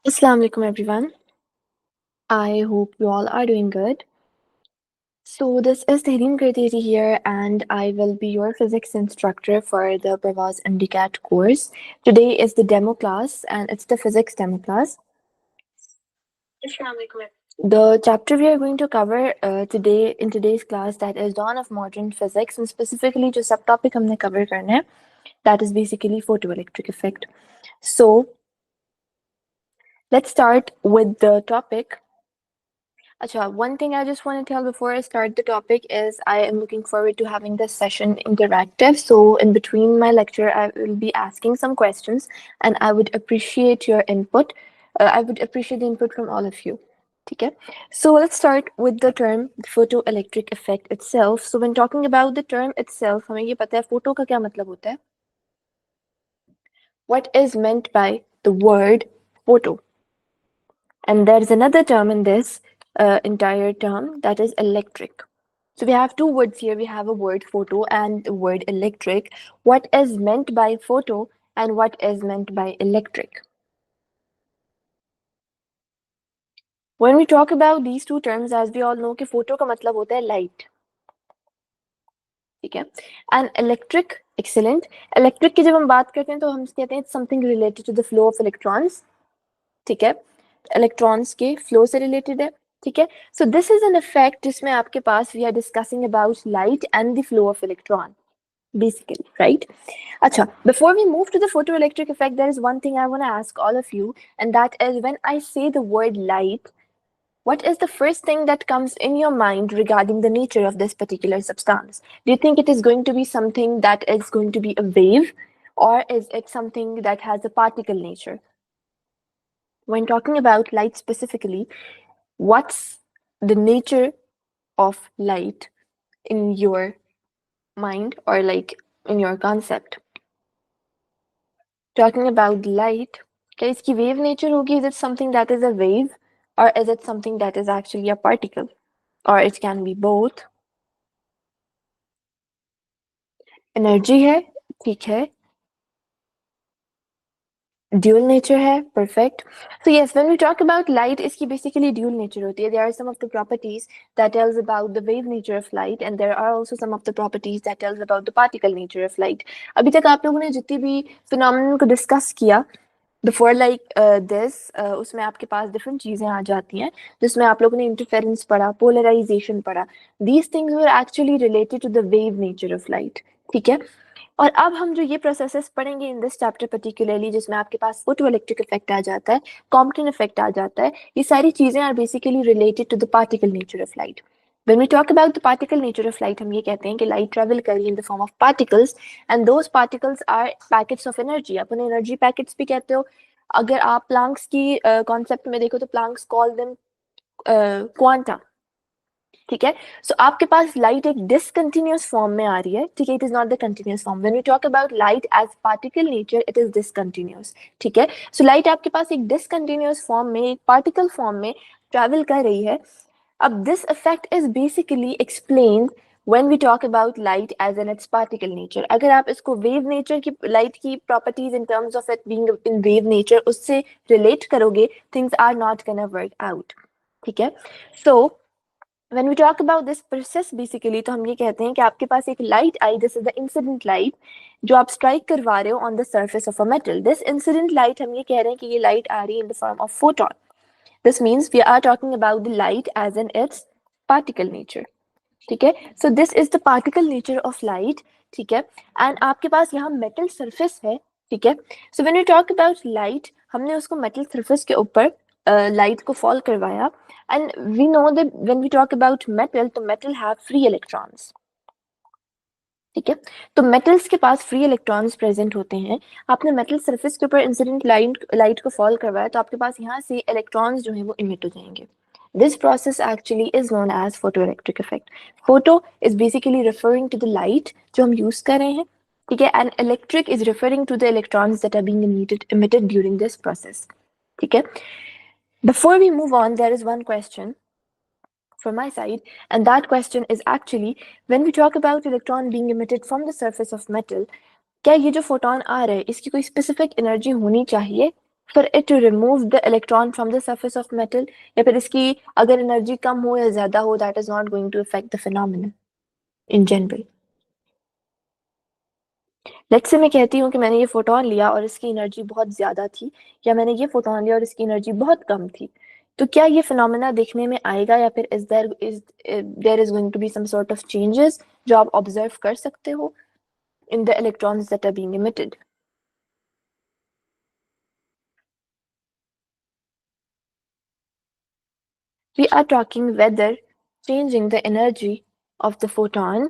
Assalamu alaikum everyone. I hope you all are doing good. So this is Tahreem Karteri here and I will be your physics instructor for the Pravaz Indicat course. Today is the demo class and it's the physics demo class. The chapter we are going to cover today in today's class that is dawn of modern physics and specifically जो subtopic हमने cover करना है that is basically photoelectric effect. So let's start with the topic. Acha, one thing I just want to tell before I start the topic is I am looking forward to having this session interactive. So in between my lecture, I will be asking some questions and I would appreciate your input. I would appreciate the input from all of you. Okay. So let's start with the term photoelectric effect itself. So when talking about the term itself, हमें ये पता है photo का क्या मतलब होता है? What is meant by the word photo? And there's another term in this entire term that is electric. So we have two words here. We have a word photo and the word electric. What is meant by photo and what is meant by electric? When we talk about these two terms, as we all know कि photo का मतलब होता है light. ठीक है? And electric, excellent. Electric की जब हम बात करते हैं तो हम कहते हैं it's something related to the flow of electrons. ठीक है? Electrons के flow से related है. ठीक है? So this is an effect जिसमें आपके पास we are discussing about light and the flow of electron. Basically, right? Acha, before we move to the photoelectric effect, there is one thing I want to ask all of you, and that is when I say the word light, what is the first thing that comes in your mind regarding the nature of this particular substance? Do you think it is going to be something that is going to be a wave, or is it something that has a particle nature? When talking about light specifically, what's the nature of light in your mind or like in your concept? Talking about light, क्या इसकी wave nature होगी? Is it something that is a wave or is it something that is actually a particle? Or it can be both. Energy है, ठीक है. Dual nature है, perfect. So yes, when we talk about light, इसकी basically dual nature होती है. There are some of the properties that tells about the wave nature of light, and there are also some of the properties that tells about the particle nature of light. अभी तक आप लोगों ने जितनी भी phenomenon को discuss किया, before like this, उसमें आपके पास different चीजें आ जाती हैं, जिसमें आप लोगों ने interference पढ़ा, polarization पढ़ा. These things were actually related to the wave nature of light. ठीक है? और अब हम जो ये प्रोसेसेस पढ़ेंगे इन दिस चैप्टर पर्टिकुलरली, जिसमें आपके पास फोटोइलेक्ट्रिक इफेक्ट आ जाता है, कॉम्पटन इफेक्ट आ जाता है, ये सारी चीजें are basically related to the particle nature of light. When we talk about the particle nature of light, हम ये कहते हैं कि light travel कर रही है in the form of particles and those particles are packets of energy. आप उन्हें energy packets भी कहते हो. अगर आप प्लैंक्स की कॉन्सेप्ट में देखो तो प्लैंक्स कॉल देम क्वांटा. ठीक है? सो आपके पास लाइट एक डिसकंटिन्यूअस फॉर्म में आ रही है. ठीक है? It is not the continuous form. When we talk about light as particle nature, it is discontinuous. ठीक है? सो लाइट आपके पास एक डिसकंटिन्यूअस फॉर्म में, एक पार्टिकल फॉर्म में ट्रैवल कर रही है. अब this effect is basically explained when we talk about light as in its particle nature. अगर आप इसको wave nature की light की properties in terms of it being in wave nature उससे relate करोगे, things are not gonna work out. ठीक है? So when we talk about this process basically, तो हम ये कहते हैं कि आपके पास एक light I, this is the incident light, जो आप strike करवा रहे हो on the surface of a metal. This incident light, हम ये कह रहे हैं कि ये light आ रही है in the form of photon. This means we are talking about the light as in its particle nature. ठीक है? So this is the particle nature of light. ठीक है? And आपके पास यहाँ metal surface है. ठीक है? So when we talk about light, हमने उसको metal surface के ऊपर light को fall करवाया. And we know that when we talk about metal, तो metal have free electrons. ठीक है? तो metals के पास free electrons present होते हैं. आपने metal surface के ऊपर incident light को fall करवाया, तो आपके पास यहाँ से electrons जो हैं वो emit हो जाएंगे. This process actually is known as photoelectric effect. Photo is basically referring to the light जो हम use कर रहे हैं. ठीक है? And electric is referring to the electrons that are being emitted during this process. ठीक है? Before we move on, there is one question from my side, and that question is actually, when we talk about electron being emitted from the surface of metal, क्या ये जो photon आ रहा है इसकी कोई specific energy होनी चाहिए for it to remove the electron from the surface of metal, या फिर इसकी अगर एनर्जी कम हो या ज्यादा हो, that is not going to affect the phenomenon in general. Let's say मैं कहती हूँ कि मैंने ये फोटोन लिया और इसकी एनर्जी बहुत ज्यादा थी, या मैंने ये फोटोन लिया और इसकी एनर्जी बहुत कम थी, तो क्या ये फिनोमेना देखने में आएगा, या फिर there is going to be some sort of changes जो आप ऑब्जर्व कर सकते हो in the electrons that are being emitted? We are talking whether changing the energy of the photon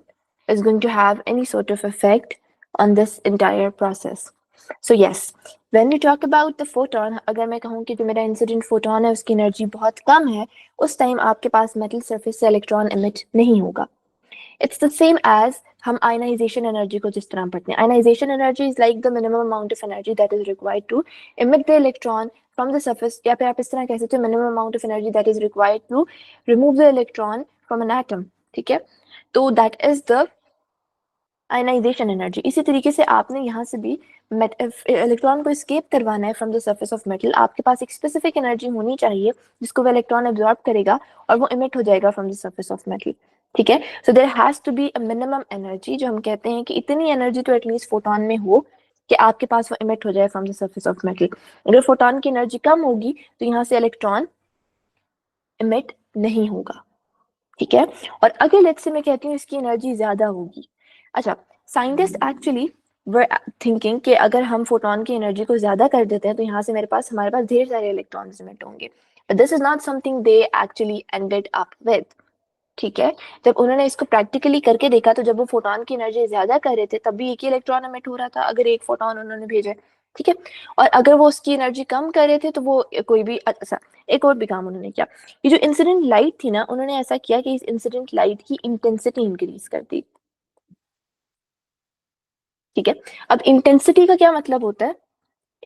is going to have any sort of effect on this entire process. So yes, when we talk about the photon, अगर मैं कहूँ कि जो मेरा incident photon है उसकी energy बहुत कम है, उस टाइम आपके पास मेटल सरफेस से इलेक्ट्रॉन इमिट नहीं होगा. It's the same as हम ionization energy को जिस तरह पढ़ते हैं. Ionization energy is like the minimum amount of energy that is required to emit the electron from the surface, या फिर आप इस तरह कह सकते हो minimum amount of energy that is required to remove the electron from an atom. ठीक है, तो that is the ionisation energy. इसी तरीके से आपने यहाँ से भी इलेक्ट्रॉन को स्केप करवाना है from the surface of metal, आपके पास एक स्पेसिफिक एनर्जी होनी चाहिए जिसको वो इलेक्ट्रॉन एब्जॉर्ब करेगा और वो इमिट हो जाएगा from the surface of metal. ठीक है, so there has to be a minimum energy, जो हम कहते हैं कि इतनी एनर्जी तो एटलीस्ट फोटोन में हो कि आपके पास वो इमिट हो जाए from the surface of metal. अगर फोटोन की एनर्जी कम होगी तो यहाँ से इलेक्ट्रॉन इमिट नहीं होगा. ठीक है, और अगर लेट्स से मैं कहती हूँ इसकी एनर्जी ज्यादा होगी. अच्छा, साइंटिस्ट एक्चुअली वर थिंकिंग कि अगर हम फोटोन की एनर्जी को ज्यादा कर देते हैं तो यहाँ से हमारे पास ढेर सारे इलेक्ट्रॉन्स इमिट होंगे. But this is not something they actually ended up with. ठीक है, जब उन्होंने इसको प्रैक्टिकली करके देखा तो जब वो फोटोन की एनर्जी ज्यादा कर रहे थे तब भी एक ही इलेक्ट्रॉन इमिट हो रहा था अगर एक फोटोन उन्होंने भेजा. ठीक है, और अगर वो उसकी एनर्जी कम कर रहे थे तो वो कोई भी अच्छा, एक और भी काम उन्होंने किया. ये जो इंसिडेंट लाइट थी ना, उन्होंने ऐसा किया कि इस इंसिडेंट लाइट की इंटेंसिटी इंक्रीज कर दी. ठीक है, अब इंटेंसिटी का क्या मतलब होता है?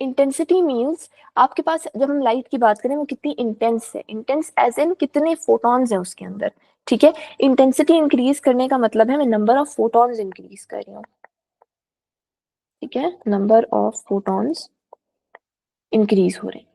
इंटेंसिटी मींस आपके पास जब हम लाइट की बात करें वो कितनी इंटेंस है. इंटेंस एज इन कितने फोटॉन्स हैं उसके अंदर. ठीक है, इंटेंसिटी इंक्रीज करने का मतलब है मैं नंबर ऑफ फोटॉन्स इंक्रीज कर रही हूँ. ठीक है, नंबर ऑफ फोटॉन्स इंक्रीज हो रहे हैं.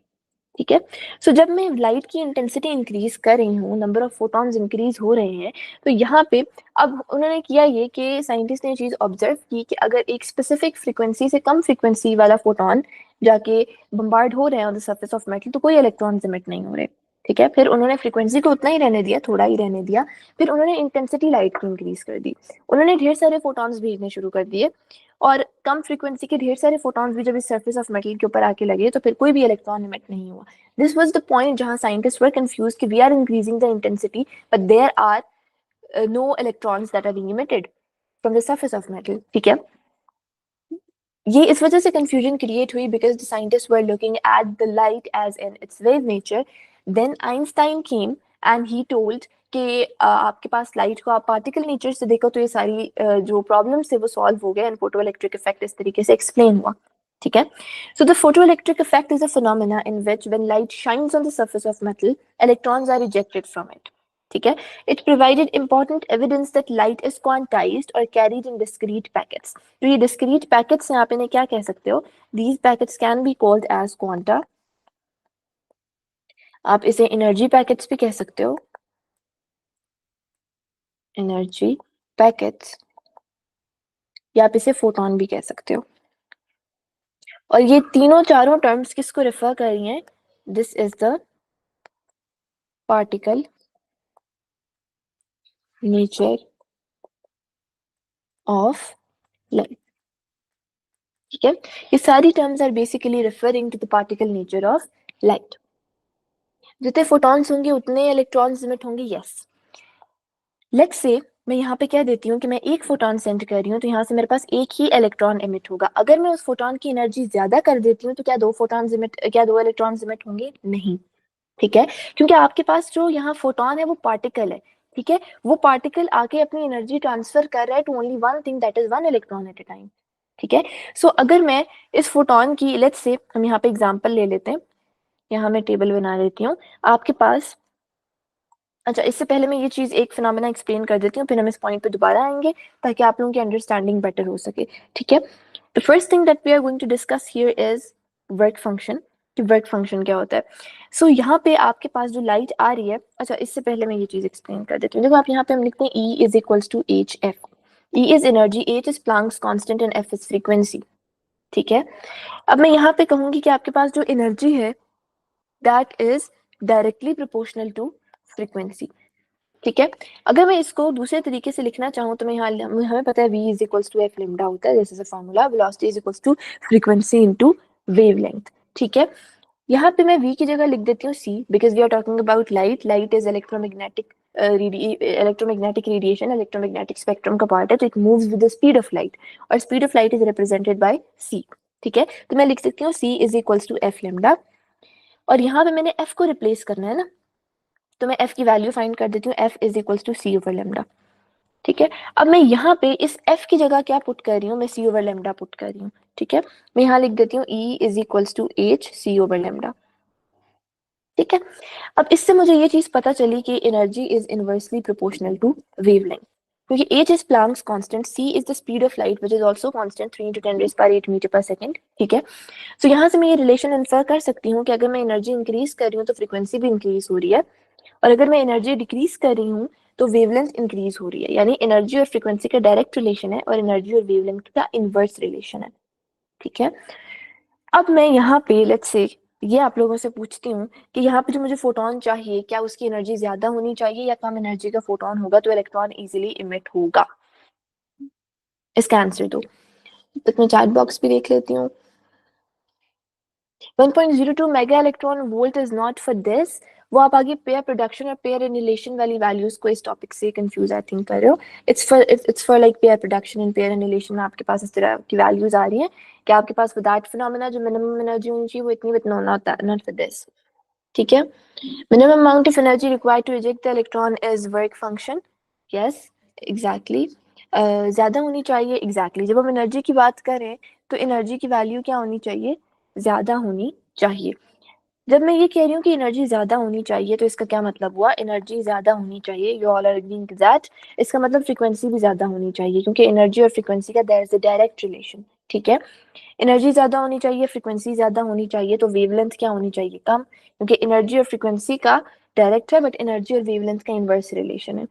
ठीक है, सो जब मैं लाइट की इंटेंसिटी इंक्रीज कर रही हूँ, नंबर ऑफ फोटॉन्स इंक्रीज हो रहे हैं, तो यहाँ पे अब उन्होंने किया ये कि साइंटिस्ट ने ये चीज ऑब्जर्व की कि अगर एक स्पेसिफिक फ्रीक्वेंसी से कम फ्रीक्वेंसी वाला फोटोन जाके बम्बार्ड हो रहे हैं on the surface of metal तो कोई इलेक्ट्रॉन इमिट नहीं हो रहे. ठीक है, फिर उन्होंने फ्रीक्वेंसी को उतना ही रहने दिया, थोड़ा ही रहने दिया. फिर उन्होंने इंटेंसिटी लाइट की इंक्रीज कर दी. उन्होंने ढेर सारे फोटॉन्स भेजने शुरू कर दिए, और कम फ्रीक्वेंसी के ढेर सारे फोटॉन्स भी जब इस सरफेस ऑफ मेटल के ऊपर आके लगे तो फिर कोई भी इलेक्ट्रॉन इमिट नहीं हुआ. This was the point जहाँ scientists were confused कि we are increasing the intensity, but there are no electrons that are being emitted from the surface of metal. ठीक है, ये इस वजह से confusion create हुई because the scientists were looking at the light as in its wave nature. Then Einstein came and he told कि आपके पास लाइट को आप पार्टिकल नेचर से देखो तो ये सारी जो प्रॉब्लम्स थे वो सॉल्व हो गए, एंड फोटो इलेक्ट्रिक इफेक्ट इस तरीके से एक्सप्लेन हुआ. ठीक है, so the photoelectric effect is a phenomena in which when light shines on the surface of metal, electrons are ejected from it. ठीक है, it provided important evidence that light is quantized or carried in discrete packets. तो ये discrete packets हैं, आप इन्हें क्या कह सकते हो? These packets can be called as quanta. आप इसे energy packets भी कह सकते हो, energy packets, या आप इसे photon भी कह सकते हो. और ये तीनों चारों टर्म्स किसको रेफर कर रही हैं? This is the particle nature of light. ठीक है, ये सारी terms are basically referring to the particle nature of light. जितने फोटॉन्स होंगे उतने इलेक्ट्रॉन्स इमिट होंगे. यस, लेट्स से मैं यहाँ पे कह देती हूँ कि मैं एक फोटोन सेंड कर रही हूँ तो यहाँ से मेरे पास एक ही इलेक्ट्रॉन इमिट होगा. अगर मैं उस फोटोन की एनर्जी ज्यादा कर देती हूँ तो क्या दो इलेक्ट्रॉन्स इमिट होंगे? नहीं. ठीक है, क्योंकि आपके पास जो यहाँ फोटोन है वो पार्टिकल है. ठीक है, वो पार्टिकल आके अपनी एनर्जी ट्रांसफर कर रहा है to only one thing, that is one electron at a time. ठीक है, सो अगर मैं इस फोटोन की, लेट्स से हम यहाँ पे एग्जांपल ले लेते हैं, यहाँ मैं टेबल बना लेती हूँ आपके पास. अच्छा, इससे पहले मैं ये चीज एक फिनोमेना एक्सप्लेन कर देती हूँ, फिर हम इस पॉइंट पे दोबारा आएंगे ताकि आप लोगों की अंडरस्टैंडिंग बेटर हो सके. ठीक है, the first thing that we are going to discuss here is work function. कि वर्क फंक्शन क्या होता है। सो यहाँ पे आपके पास जो लाइट आ रही है, अच्छा इससे पहले मैं ये चीज एक्सप्लेन कर देती हूँ। देखो आप यहाँ पे हम लिखते हैं E is equals to H F. E is energy, H is Planck's constant and F is frequency. ठीक है, अब मैं यहाँ पे कहूंगी कि आपके पास जो एनर्जी है that is directly proportional to frequency. ठीक है, अगर मैं इसको दूसरे तरीके से लिखना चाहूँ तो मैं यहाँ, हमें पता है V is equals to F lambda होता है, this is a formula, velocity is equals to frequency into wavelength. ठीक है, यहाँ पे मैं V की जगह लिख देती हूँ C, because we are talking about light. Light is electromagnetic radiation, electromagnetic spectrum का पार्ट है, तो it moves with the speed of light, और speed of light is represented by C। ठीक है, तो मैं लिख सकती हूँ C is equals to F lambda, और यहाँ पे मैंने F को रिप्लेस करना है ना, तो मैं F की वैल्यू फाइंड कर देती हूँ, F is equals to C over lambda. ठीक है, अब मैं यहाँ पे इस F की जगह क्या पुट कर रही हूँ, मैं C ओवर लेमडा पुट कर रही हूँ। ठीक है, मैं यहाँ लिख देती हूँ E is equals to H C over lambda. ठीक है, अब इससे मुझे ये चीज पता चली कि energy is inversely proportional to wavelength, क्योंकि h is Planck's constant, c is the speed of light which is also constant 3 × 10⁸ metre per second. ठीक है, सो यहाँ से मैं ये रिलेशन इन्फर कर सकती हूँ कि अगर मैं एनर्जी इंक्रीज कर रही हूँ तो फ्रीक्वेंसी भी इंक्रीज हो रही है, और अगर मैं एनर्जी डिक्रीज कर रही हूँ तो वेवलेंथ इंक्रीज हो रही है। यानी एनर्जी और फ्रीक्वेंसी का डायरेक्ट रिलेशन है और एनर्जी और वेवलेंथ का इनवर्स रिलेशन है। ठीक है, अब मैं यहाँ पे लेट्स से ये आप लोगों से पूछती हूँ कि यहाँ पे जो मुझे फोटोन चाहिए, क्या उसकी एनर्जी ज्यादा होनी चाहिए या कम एनर्जी का फोटोन होगा तो इलेक्ट्रॉन इजीली इमिट होगा? इसका आंसर दो। तो मैं चैट बॉक्स भी देख लेती हूँ। 1.02 mega electron volt is not for this. वो आप आगे पेयर प्रोडक्शन और पेयर एनिलेशन वाली वैल्यूज को इस टॉपिक से कंफ्यूज आई थिंक कर रहे हो। It's for like pair production and pair annihilation में आपके पास इस तरह की वैल्यूज आ रही हैं कि आपके पास विद दैट फिनोमेना जो मिनिमम एनर्जी होनी चाहिए वो इतनी, but no not for this. ठीक है, minimum amount of energy required to eject the electron is work function. Yes, exactly. ज्यादा होनी चाहिए, exactly. जब हम एनर्जी की बात करें तो एनर्जी की वैल्यू क्या होनी चाहिए, ज्यादा होनी चाहिए। जब मैं ये कह रही हूँ कि एनर्जी ज्यादा होनी चाहिए तो इसका क्या मतलब हुआ, एनर्जी ज्यादा होनी चाहिए, you all are agreeing that, इसका मतलब फ्रीक्वेंसी भी ज्यादा होनी चाहिए, क्योंकि एनर्जी और फ्रीक्वेंसी का there is a direct relation. ठीक है, एनर्जी ज्यादा होनी चाहिए, फ्रीक्वेंसी ज्यादा होनी चाहिए, तो वेवलेंथ क्या होनी चाहिए, कम, क्योंकि एनर्जी और फ्रीक्वेंसी का डायरेक्ट है बट एनर्जी और वेवलेंथ का इनवर्स रिलेशन है।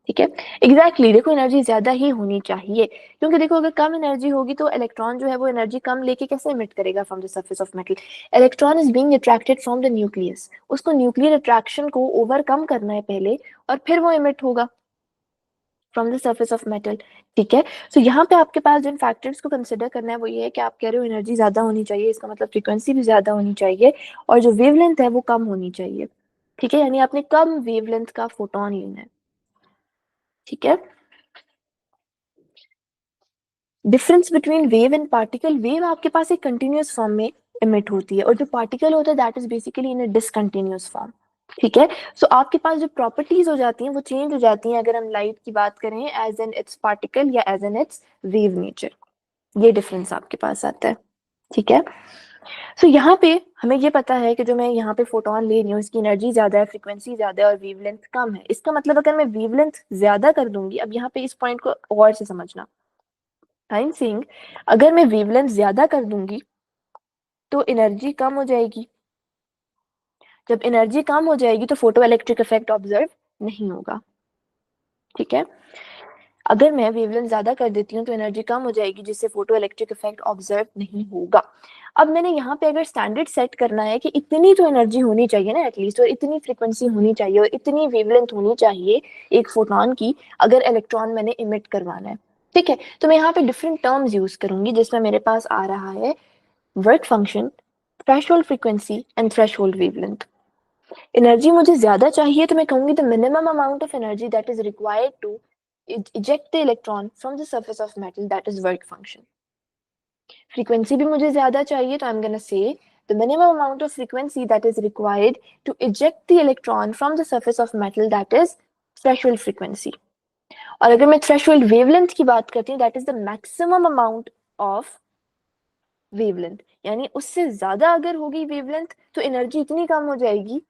ठीक है, एग्जैक्टली देखो एनर्जी ज्यादा ही होनी चाहिए, क्योंकि देखो अगर कम एनर्जी होगी तो इलेक्ट्रॉन जो है वो एनर्जी कम लेके कैसे इमिट करेगा from the surface of metal. Electron is being attracted from the nucleus, उसको न्यूक्लियर अट्रैक्शन को ओवरकम करना है पहले और फिर वो इमिट होगा from the surface of metal. ठीक है, सो यहाँ पे आपके पास जिन फैक्टर्स को कंसिडर करना है वो ये है कि आप कह रहे हो एनर्जी ज्यादा होनी चाहिए, इसका मतलब फ्रीक्वेंसी भी ज्यादा होनी चाहिए और जो वेवलेंथ है वो कम होनी चाहिए। ठीक है, यानी आपने कम वेवलेंथ का फोटोन लेना है। ठीक है, difference between wave and particle, wave आपके पास एक कंटिन्यूअस फॉर्म में इमिट होती है और जो पार्टिकल होता है that is basically in a discontinuous form. ठीक है, सो आपके पास जो प्रॉपर्टीज हो जाती हैं वो चेंज हो जाती हैं अगर हम लाइट की बात करें एज एन इट्स पार्टिकल या as an its wave nature, ये डिफरेंस आपके पास आता है। ठीक है, सो यहाँ पे हमें ये पता है कि जो मैं यहाँ पे फोटोन ले रही हूँ इसकी एनर्जी ज्यादा है, फ्रीक्वेंसी ज्यादा है और वेवलेंथ कम है। इसका मतलब अगर मैं वेवलेंथ ज्यादा कर दूंगी, अब यहाँ पे इस पॉइंट को और से समझना, आई एम सेइंग अगर मैं वेवलेंथ ज्यादा कर दूंगी तो एनर्जी कम हो जाएगी। जब एनर्जी कम हो जाएगी तो फोटो इलेक्ट्रिक इफेक्ट ऑब्जर्व नहीं होगा। ठीक है, अगर मैं वेवलेंथ ज्यादा कर देती हूँ तो एनर्जी कम हो जाएगी जिससे फोटो इलेक्ट्रिक इफेक्ट ऑब्जर्व नहीं होगा। अब मैंने यहाँ पे अगर स्टैंडर्ड सेट करना है कि इतनी तो एनर्जी होनी चाहिए ना एटलीस्ट, और इतनी फ्रीक्वेंसी होनी चाहिए और इतनी वेवलेंथ होनी चाहिए एक फोटोन की अगर इलेक्ट्रॉन मैंने इमिट करवाना है। ठीक है, तो मैं यहाँ पे डिफरेंट टर्म्स यूज करूंगी जिसमें मेरे पास आ रहा है work function, threshold frequency and threshold wavelength. Energy मुझे ज्यादा चाहिए तो मैं कहूंगी the minimum amount of energy that is required to eject the electron from the surface of metal, that is work function. Frequency भी मुझे ज्यादा चाहिए तो I'm gonna say the minimum amount of frequency that is required to eject the electron from the surface of metal, that is threshold frequency. और अगर मैं threshold wavelength की बात करती हूँ that is the maximum amount of wavelength, यानी उससे ज्यादा अगर होगी wavelength तो एनर्जी इतनी कम हो जाएगी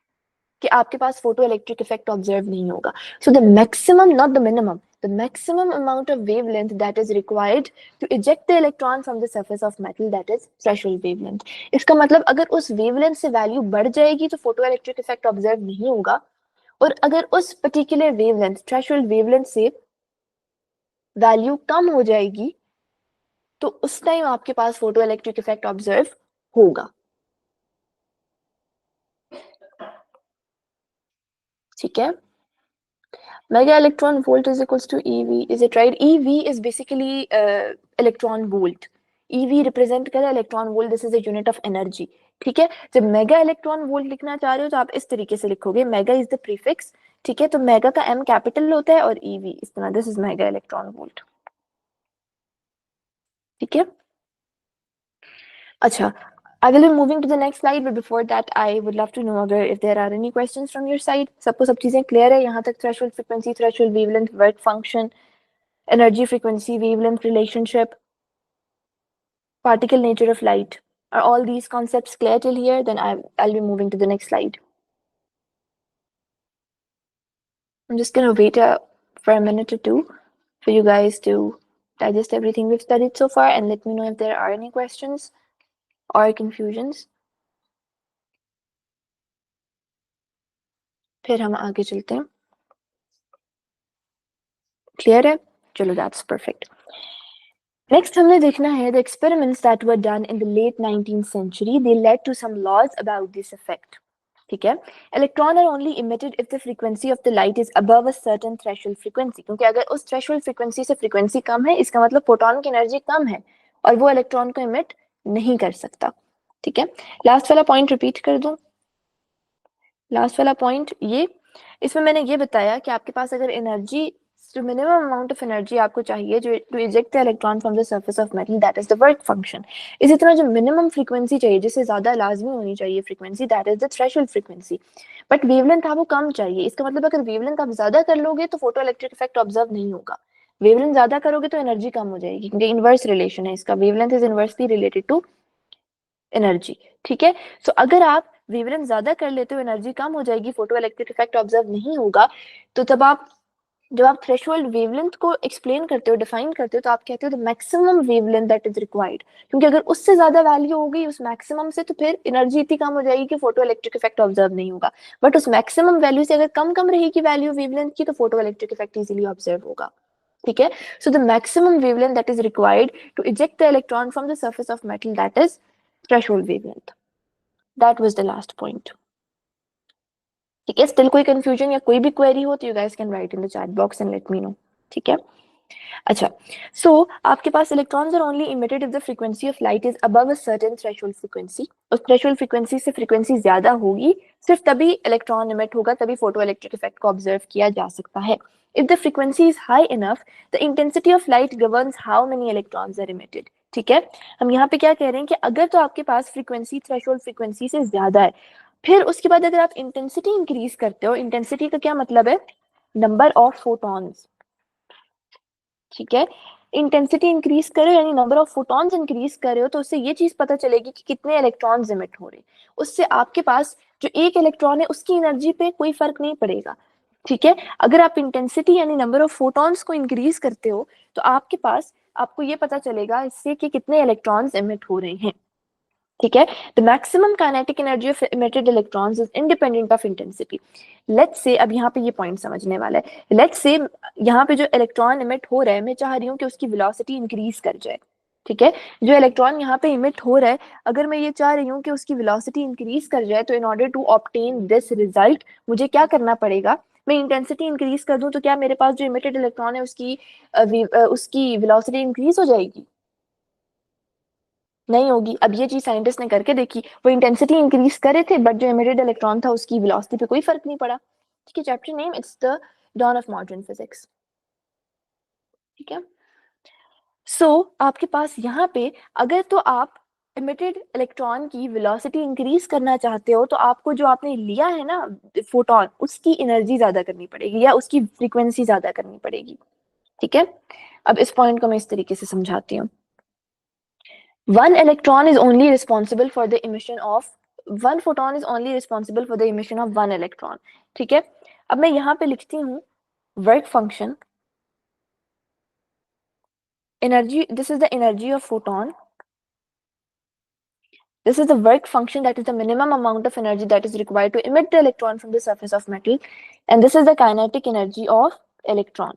कि आपके पास फोटो इलेक्ट्रिक इफेक्ट ऑब्जर्व नहीं होगा। सो the maximum not the minimum, the maximum amount of wavelength that is required to eject the electron from the surface of metal, that is threshold wavelength. इसका मतलब अगर उस wavelength से value बढ़ जाएगी तो photoelectric effect observe नहीं होगा, और अगर उस particular wavelength threshold wavelength से value कम हो जाएगी तो उस टाइम आपके पास photoelectric effect observe होगा. ठीक है. Mega electron volt is equals to EV. Is it right? EV is basically electron volt. EV represent करे electron volt. This is a unit of energy. ठीक है. जब मेगा इलेक्ट्रॉन वोल्ट लिखना चाह रहे हो तो आप इस तरीके से लिखोगे. Mega is the prefix. ठीक है. तो मेगा का M कैपिटल होता है और EV इस तरह. This is mega electron volt. ठीक है. अच्छा. I will be moving to the next slide, but before that, I would love to know if there are any questions from your side. सबको सब चीजें clear है यहाँ तक? Threshold frequency, threshold wavelength, work function, energy frequency, wavelength relationship, particle nature of light. Are all these concepts clear till here? Then I'll be moving to the next slide. I'm just gonna wait for a minute or two for you guys to digest everything we've studied so far and let me know if there are any questions or confusions. फिर हम आगे चलते हैं. Clear है? चलो, that's perfect. Next हमने देखना है the experiments that were done in the late 19th century. They led to some laws about this effect. ठीक है. Electrons are only emitted if the frequency of the light is above a certain threshold frequency. क्योंकि अगर उस threshold frequency से frequency कम है, इसका मतलब proton की एनर्जी कम है और वो इलेक्ट्रॉन को emit नहीं कर सकता. ठीक है. लास्ट वाला पॉइंट रिपीट कर दूं. लास्ट वाला पॉइंट ये, इसमें मैंने ये बताया कि आपके पास अगर एनर्जी, तो मिनिमम अमाउंट ऑफ एनर्जी आपको चाहिए जो to eject the electron from the surface of metal, that is the work function. इसी तरह जो मिनिमम फ्रीक्वेंसी चाहिए, जिससे ज्यादा लाजमी होनी चाहिए frequency, that is the threshold frequency. But wavelength आपको कम चाहिए. इसका मतलब अगर वेवलेंथ आप ज्यादा कर लोगे तो फोटो इलेक्ट्रिक इफेक्ट ऑब्जर्व नहीं होगा. वेवलेंथ ज्यादा करोगे तो एनर्जी कम हो जाएगी, क्योंकि इनवर्स रिलेशन है इसका. Wavelength is inversely related to energy. ठीक है. सो अगर आप वेवलेंथ ज्यादा कर लेते हो, एनर्जी कम हो जाएगी, फोटो इलेक्ट्रिक इफेक्ट ऑब्जर्व नहीं होगा. तो तब आप, जब आप थ्रेशोल्ड वेवलेंथ को एक्सप्लेन करते हो, डिफाइन करते हो, तो आप कहते हो the maximum wavelength that is required. क्योंकि अगर उससे ज्यादा वैल्यू हो गई उस मैक्सिमम से, तो फिर एनर्जी इतनी कम हो जाएगी कि फोटो इलेक्ट्रिक इफेक्ट ऑब्जर्व नहीं होगा. बट उस मैक्सिमम वैल्यू से अगर कम कम रहेगी वैल्यू वेवलेंथ की, तो photo electric effect easily observe होगा. ठीक है. So the maximum wavelength that is required to eject the electron from the surface of metal, that is threshold wavelength. That was the last point. ठीक है. Still कोई confusion या कोई भी query हो तो you guys can write in the chat box and let me know. ठीक है. अच्छा. सो आपके पास electrons are only emitted if the frequency of light is above a certain threshold frequency. उस थ्रेशोल्ड फ्रीक्वेंसी से frequency ज्यादा होगी, सिर्फ तभी इलेक्ट्रॉन इमिट होगा, तभी फोटो इलेक्ट्रिक इफेक्ट को ऑब्जर्व किया जा सकता है. If the frequency is high enough, the intensity of light governs how many electrons are emitted. ठीक है. हम यहाँ पे क्या कह रहे हैं कि अगर तो आपके पास फ्रीक्वेंसी थ्रेशोल्ड फ्रीक्वेंसी से ज्यादा है, फिर उसके बाद अगर आप इंटेंसिटी इंक्रीज करते हो, इंटेंसिटी का क्या मतलब है? Number of photons. ठीक है. इंटेंसिटी इंक्रीज करो यानी नंबर ऑफ फोटॉन्स इंक्रीज कर रहे हो, तो उससे ये चीज पता चलेगी कि कितने इलेक्ट्रॉन्स इमिट हो रहे हैं. उससे आपके पास जो एक इलेक्ट्रॉन है उसकी एनर्जी पे कोई फर्क नहीं पड़ेगा. ठीक है. अगर आप इंटेंसिटी यानी नंबर ऑफ फोटॉन्स को इंक्रीज करते हो तो आपके पास, आपको ये पता चलेगा इससे कि कितने इलेक्ट्रॉन्स इमिट हो रहे हैं. ठीक है. The maximum kinetic energy of emitted electrons is independent of intensity. Let's say, अब यहाँ पे ये पॉइंट समझने वाला है. लेट्स से यहाँ पे जो इलेक्ट्रॉन इमिट हो रहा है, मैं चाह रही हूँ कि उसकी वेलोसिटी इंक्रीज कर जाए. ठीक है. जो इलेक्ट्रॉन यहाँ पे इमिट हो रहा है, अगर मैं ये चाह रही हूँ कि उसकी वेलोसिटी इंक्रीज कर जाए, तो in order to obtain this result मुझे क्या करना पड़ेगा? मैं इंटेंसिटी इंक्रीज कर दूं तो क्या मेरे पास जो इमिटेड इलेक्ट्रॉन है उसकी वेलोसिटी इंक्रीज हो जाएगी? नहीं होगी. अब ये चीज साइंटिस्ट ने करके देखी. वो इंटेंसिटी इंक्रीज करे थे, बट जो इमिटेड इलेक्ट्रॉन था उसकी वेलोसिटी पे कोई फर्क नहीं पड़ा. ठीक है. Chapter name it's the dawn of modern physics. ठीक है. सो आपके पास यहाँ पे, अगर तो आप इमिटेड इलेक्ट्रॉन की वेलोसिटी इंक्रीज करना चाहते हो, तो आपको जो आपने लिया है ना फोटोन, उसकी एनर्जी ज्यादा करनी पड़ेगी या उसकी फ्रीक्वेंसी ज्यादा करनी पड़ेगी. ठीक है. अब इस पॉइंट को मैं इस तरीके से समझाती हूँ. One electron is only responsible for the emission of one photon is only responsible for the emission of one electron. ठीक है. अब मैं यहाँ पे लिखती हूँ work function Energy, this is the energy of photon. This is the work function, that is the minimum amount of energy that is required to emit the electron from the surface of metal. And this is the kinetic energy of electron.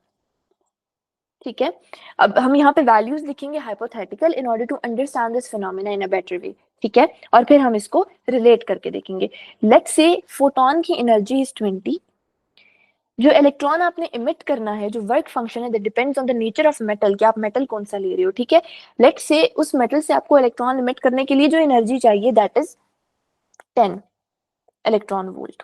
ठीक है, अब हम यहाँ पे values लिखेंगे hypothetical in order to understand this phenomena in a better way. ठीक है, और फिर हम इसको रिलेट करके देखेंगे. लेट्स से फोटोन की एनर्जी इज 20. जो इलेक्ट्रॉन आपने इमिट करना है, जो वर्क फंक्शन है, that depends on the nature of metal, कि आप मेटल कौन सा ले रहे हो. ठीक है, लेट्स से उस मेटल से आपको इलेक्ट्रॉन इमिट करने के लिए जो एनर्जी चाहिए दैट इज 10 इलेक्ट्रॉन वोल्ट.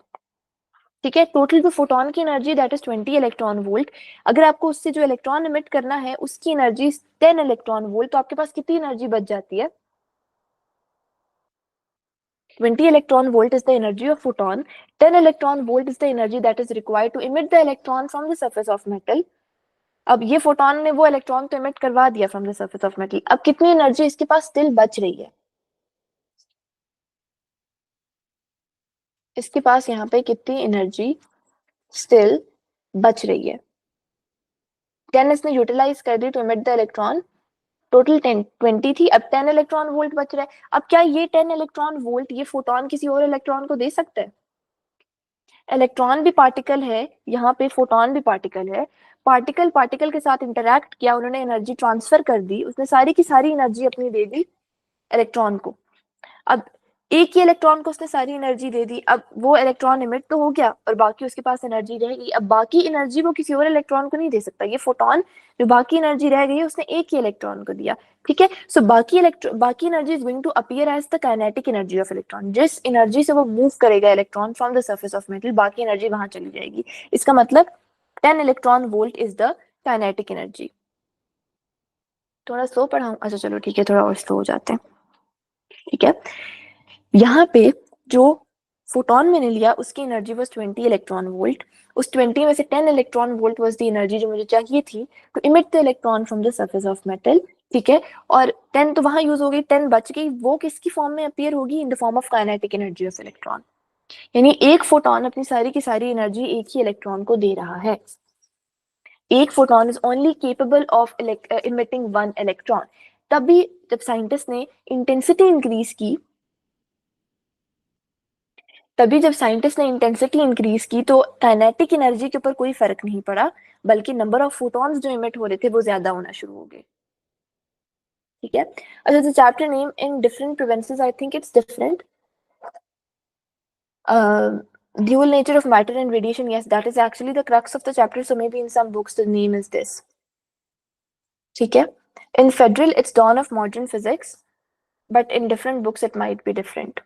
ठीक है, टोटल जो फोटोन की energy that is 20 electron volt. अगर आपको उससे जो इलेक्ट्रॉन इमिट करना है उसकी एनर्जी 10 इलेक्ट्रॉन वोल्ट, तो आपके पास कितनी एनर्जी बच जाती है? 20 electron volt is the energy of photon. 10 electron volt is the energy that is required to emit the electron from the surface of metal. अब ये फोटोन ने वो इलेक्ट्रॉन तो इमिट करवा दिया from the surface of metal. अब कितनी energy इसके पास स्टिल बच रही है? इसके पास यहाँ पे कितनी एनर्जी स्टिल बच रही है? 10 इसने यूटिलाइज कर दी to emit the electron. Total 20 थी, अब 10 इलेक्ट्रॉन वोल्ट बच रहा है. अब क्या ये 10 इलेक्ट्रॉन वोल्ट ये फोटोन किसी और इलेक्ट्रॉन को दे सकता है? इलेक्ट्रॉन भी पार्टिकल है, यहाँ पे फोटोन भी पार्टिकल है. पार्टिकल पार्टिकल के साथ इंटरैक्ट किया, उन्होंने एनर्जी ट्रांसफर कर दी, उसने सारी की सारी एनर्जी अपनी दे दी इलेक्ट्रॉन को. अब एक ही इलेक्ट्रॉन को उसने सारी एनर्जी दे दी, अब वो इलेक्ट्रॉन इमिट तो हो गया और बाकी उसके पास एनर्जी रहेगी. अब बाकी एनर्जी वो किसी और इलेक्ट्रॉन को नहीं दे सकता. ये फोटोन जो बाकी एनर्जी रह गई उसने एक ही इलेक्ट्रॉन को दिया. ठीक है, सो बाकी energy is going to appear as the kinetic energy of electron. जिस एनर्जी से वो मूव करेगा electron from the surface of metal, बाकी एनर्जी वहां चली जाएगी. इसका मतलब 10 electron volt is the kinetic energy. थोड़ा स्लो पढ़ाऊं? अच्छा चलो ठीक है, थोड़ा और स्लो हो जाते हैं. ठीक है, यहाँ पे जो फोटोन मैंने लिया उसकी एनर्जी वाज 20 इलेक्ट्रॉन वोल्ट. उस 20 में से 10 electron volt was the energy जो मुझे चाहिए थी to emit the electron from the surface of metal. ठीक है, और 10 तो वहां यूज हो गई, 10 बच गई. वो किसकी फॉर्म में अपीयर होगी? In the form of kinetic energy of electron. यानी एक फोटोन अपनी सारी की सारी एनर्जी एक ही इलेक्ट्रॉन को दे रहा है. एक photon is only capable of emitting one electron. तभी जब साइंटिस्ट ने इंटेंसिटी इंक्रीज की, तो काइनेटिक एनर्जी के ऊपर कोई फर्क नहीं पड़ा, बल्कि नंबर ऑफ फोटॉन्स जो इमिट हो रहे थे वो ज्यादा होना शुरू हो गए. ठीक है, अच्छा the chapter name in different provinces, I think it's different. Dual nature of matter and radiation, yes, that is actually the crux of the chapter, so maybe in some books the name is this. ठीक है, in federal it's dawn of modern physics, but in different books it might be different.